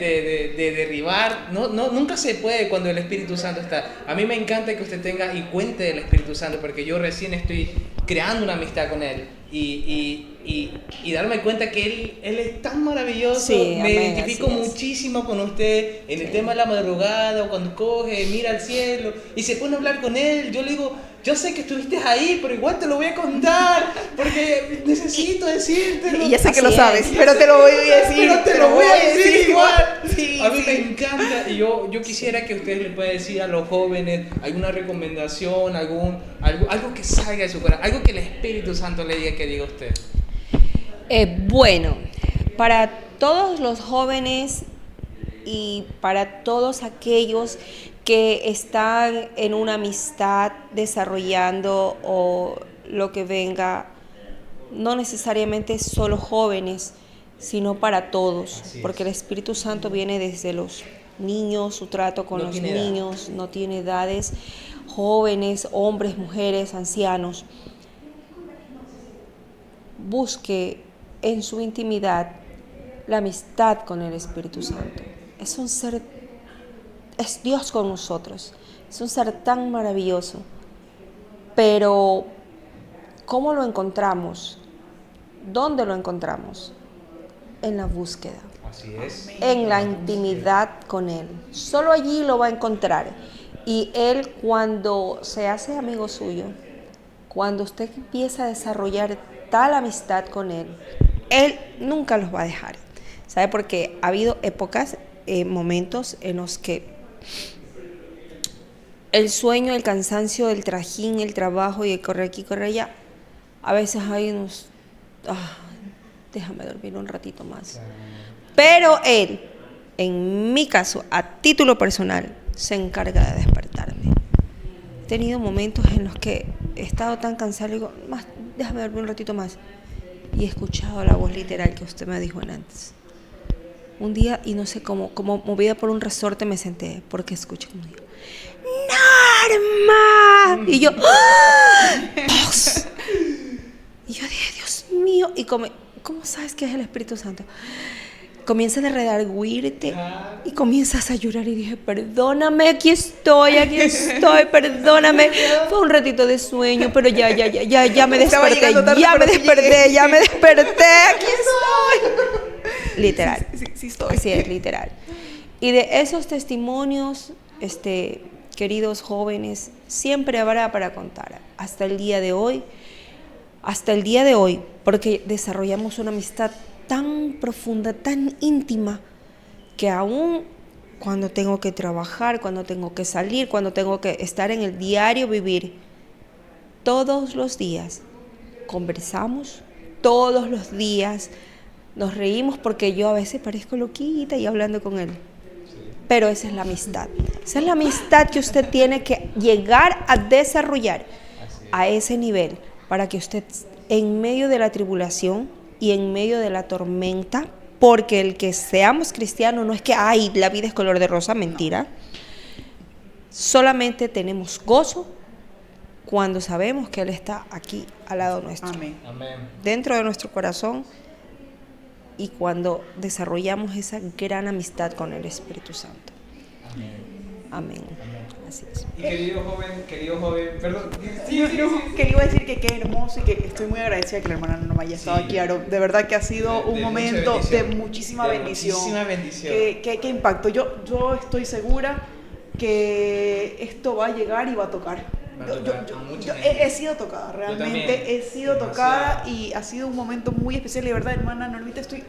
[SPEAKER 2] derribar, nunca se puede cuando el Espíritu Santo está. A mí me encanta que usted tenga y cuente del Espíritu Santo, porque yo recién estoy creando una amistad con él y darme cuenta que él es tan maravilloso.
[SPEAKER 1] Sí,
[SPEAKER 2] me
[SPEAKER 1] amén,
[SPEAKER 2] identifico muchísimo con usted en el tema de la madrugada, o cuando coge, mira al cielo y se pone a hablar con él. Yo le digo, yo sé que estuviste ahí, pero igual te lo voy a contar porque necesito decírtelo.
[SPEAKER 3] Y ya sé que lo
[SPEAKER 1] Así
[SPEAKER 3] sabes,
[SPEAKER 1] es.
[SPEAKER 3] pero te lo voy a decir.
[SPEAKER 2] Pero te lo voy a decir igual.
[SPEAKER 3] Sí,
[SPEAKER 2] A mí
[SPEAKER 3] sí.
[SPEAKER 2] me encanta y yo quisiera que usted le pueda decir a los jóvenes alguna recomendación, algo que salga de su corazón, algo que el Espíritu Santo le diga que diga usted.
[SPEAKER 1] Bueno, para todos los jóvenes y para todos aquellos que están en una amistad desarrollando o lo que venga, no necesariamente solo jóvenes, sino para todos, porque el Espíritu Santo viene desde los niños, su trato con los niños, no tiene edades, jóvenes, hombres, mujeres, ancianos. Busque en su intimidad la amistad con el Espíritu Santo. Es un ser, es Dios con nosotros, es un ser tan maravilloso, pero ¿cómo lo encontramos? ¿Dónde lo encontramos? En la búsqueda.
[SPEAKER 2] Así es.
[SPEAKER 1] En la intimidad con Él. Solo allí lo va a encontrar. Y Él, cuando se hace amigo suyo, cuando usted empieza a desarrollar tal amistad con Él nunca los va a dejar. ¿Sabe? Porque ha habido épocas, momentos en los que el sueño, el cansancio, el trajín, el trabajo y el correr aquí, correr allá, a veces hay unos... déjame dormir un ratito más. Pero Él, en mi caso, a título personal, se encarga de despertarme. He tenido momentos en los que he estado tan cansado y digo, déjame dormir un ratito más. Y he escuchado la voz literal que usted me dijo antes. Un día, y no sé cómo, como movida por un resorte me senté, porque escuché como digo, ¡Norma! Y yo, ¡Dios! Y yo dije, Dios mío, y ¿cómo sabes que es el Espíritu Santo? Comienzas a redarguirte y comienzas a llorar y dije, perdóname, aquí estoy, perdóname. Fue un ratito de sueño, pero ya me desperté, ya me desperté, aquí estoy. Literal.
[SPEAKER 3] Sí estoy.
[SPEAKER 1] Así es, literal. Y de esos testimonios, queridos jóvenes, siempre habrá para contar. Hasta el día de hoy, porque desarrollamos una amistad tan profunda, tan íntima, que aún cuando tengo que trabajar, cuando tengo que salir, cuando tengo que estar en el diario vivir, todos los días conversamos, todos los días nos reímos, porque yo a veces parezco loquita y hablando con él. Pero esa es la amistad. Esa es la amistad que usted tiene que llegar a desarrollar a ese nivel, para que usted, en medio de la tribulación y en medio de la tormenta, porque el que seamos cristianos no es que la vida es color de rosa, mentira. Solamente tenemos gozo cuando sabemos que Él está aquí al lado nuestro.
[SPEAKER 3] Amén.
[SPEAKER 1] Dentro de nuestro corazón, y cuando desarrollamos esa gran amistad con el Espíritu Santo. Amén. Así es.
[SPEAKER 2] Y querido joven, perdón.
[SPEAKER 3] Que le iba a decir que qué hermoso y que estoy muy agradecida que la hermana Norma haya estado aquí, Aro. De verdad que ha sido un momento de muchísima bendición. Qué impacto. Yo estoy segura que esto va a llegar y va a tocar. Yo he sido tocada, realmente he sido tocada, y ha sido un momento muy especial. Y de verdad, hermana Normita, estoy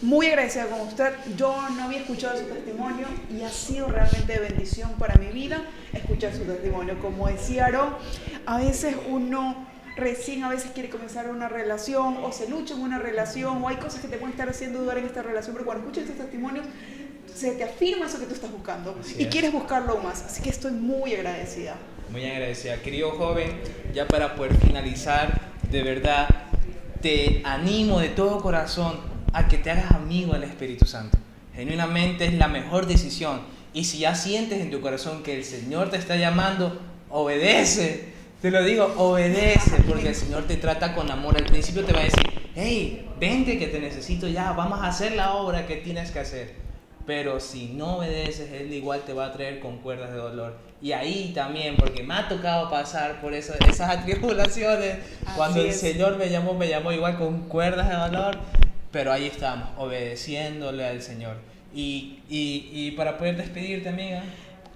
[SPEAKER 3] muy agradecida con usted. Yo no había escuchado su testimonio y ha sido realmente de bendición para mi vida escuchar su testimonio. Como decía Aro, a veces uno recién a veces quiere comenzar una relación o se lucha en una relación o hay cosas que te pueden estar haciendo dudar en esta relación, pero cuando escuchas estos testimonios se te afirma eso que tú estás buscando y quieres buscarlo aún más. Así que estoy muy agradecida.
[SPEAKER 2] Muy agradecida. Querido joven, ya para poder finalizar, de verdad, te animo de todo corazón a que te hagas amigo del Espíritu Santo. Genuinamente es la mejor decisión. Y si ya sientes en tu corazón que el Señor te está llamando, obedece. Te lo digo, obedece, porque el Señor te trata con amor. Al principio te va a decir, hey, vente que te necesito ya, vamos a hacer la obra que tienes que hacer. Pero si no obedeces, Él igual te va a traer con cuerdas de dolor. Y ahí también, porque me ha tocado pasar por esas atribulaciones. Cuando el Señor me llamó igual con cuerdas de dolor. Pero ahí estamos, obedeciéndole al Señor. Y para poder despedirte, amiga.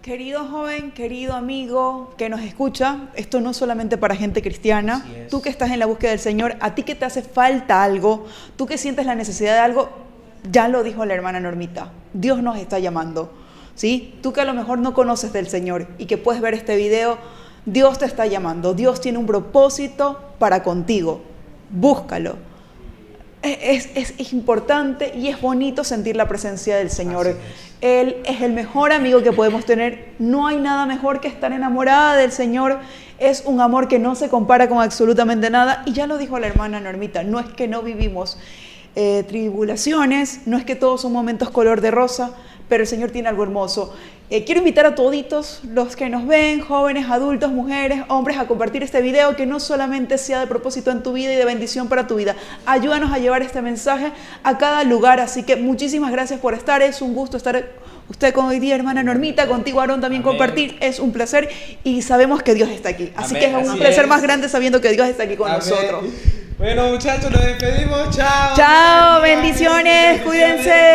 [SPEAKER 3] Querido joven, querido amigo que nos escucha, esto no es solamente para gente cristiana. Tú que estás en la búsqueda del Señor, a ti que te hace falta algo, tú que sientes la necesidad de algo, ya lo dijo la hermana Normita, Dios nos está llamando, ¿sí? Tú que a lo mejor no conoces del Señor y que puedes ver este video, Dios te está llamando, Dios tiene un propósito para contigo, búscalo. Es importante y es bonito sentir la presencia del Señor. Él es el mejor amigo que podemos tener. No hay nada mejor que estar enamorada del Señor. Es un amor que no se compara con absolutamente nada. Y ya lo dijo la hermana Normita, no es que no vivimos tribulaciones, no es que todos son momentos color de rosa, pero el Señor tiene algo hermoso. Quiero invitar a toditos los que nos ven, jóvenes, adultos, mujeres, hombres, a compartir este video, que no solamente sea de propósito en tu vida y de bendición para tu vida. Ayúdanos a llevar este mensaje a cada lugar. Así que muchísimas gracias por estar. Es un gusto estar usted con hoy día, hermana Normita, contigo, Aarón, también. Amén. Compartir. Es un placer y sabemos que Dios está aquí. Así Amén. Que es un placer más grande sabiendo que Dios está aquí con Amén. Nosotros.
[SPEAKER 2] Bueno, muchachos, nos despedimos. Chao.
[SPEAKER 3] Chao, bendiciones, cuídense.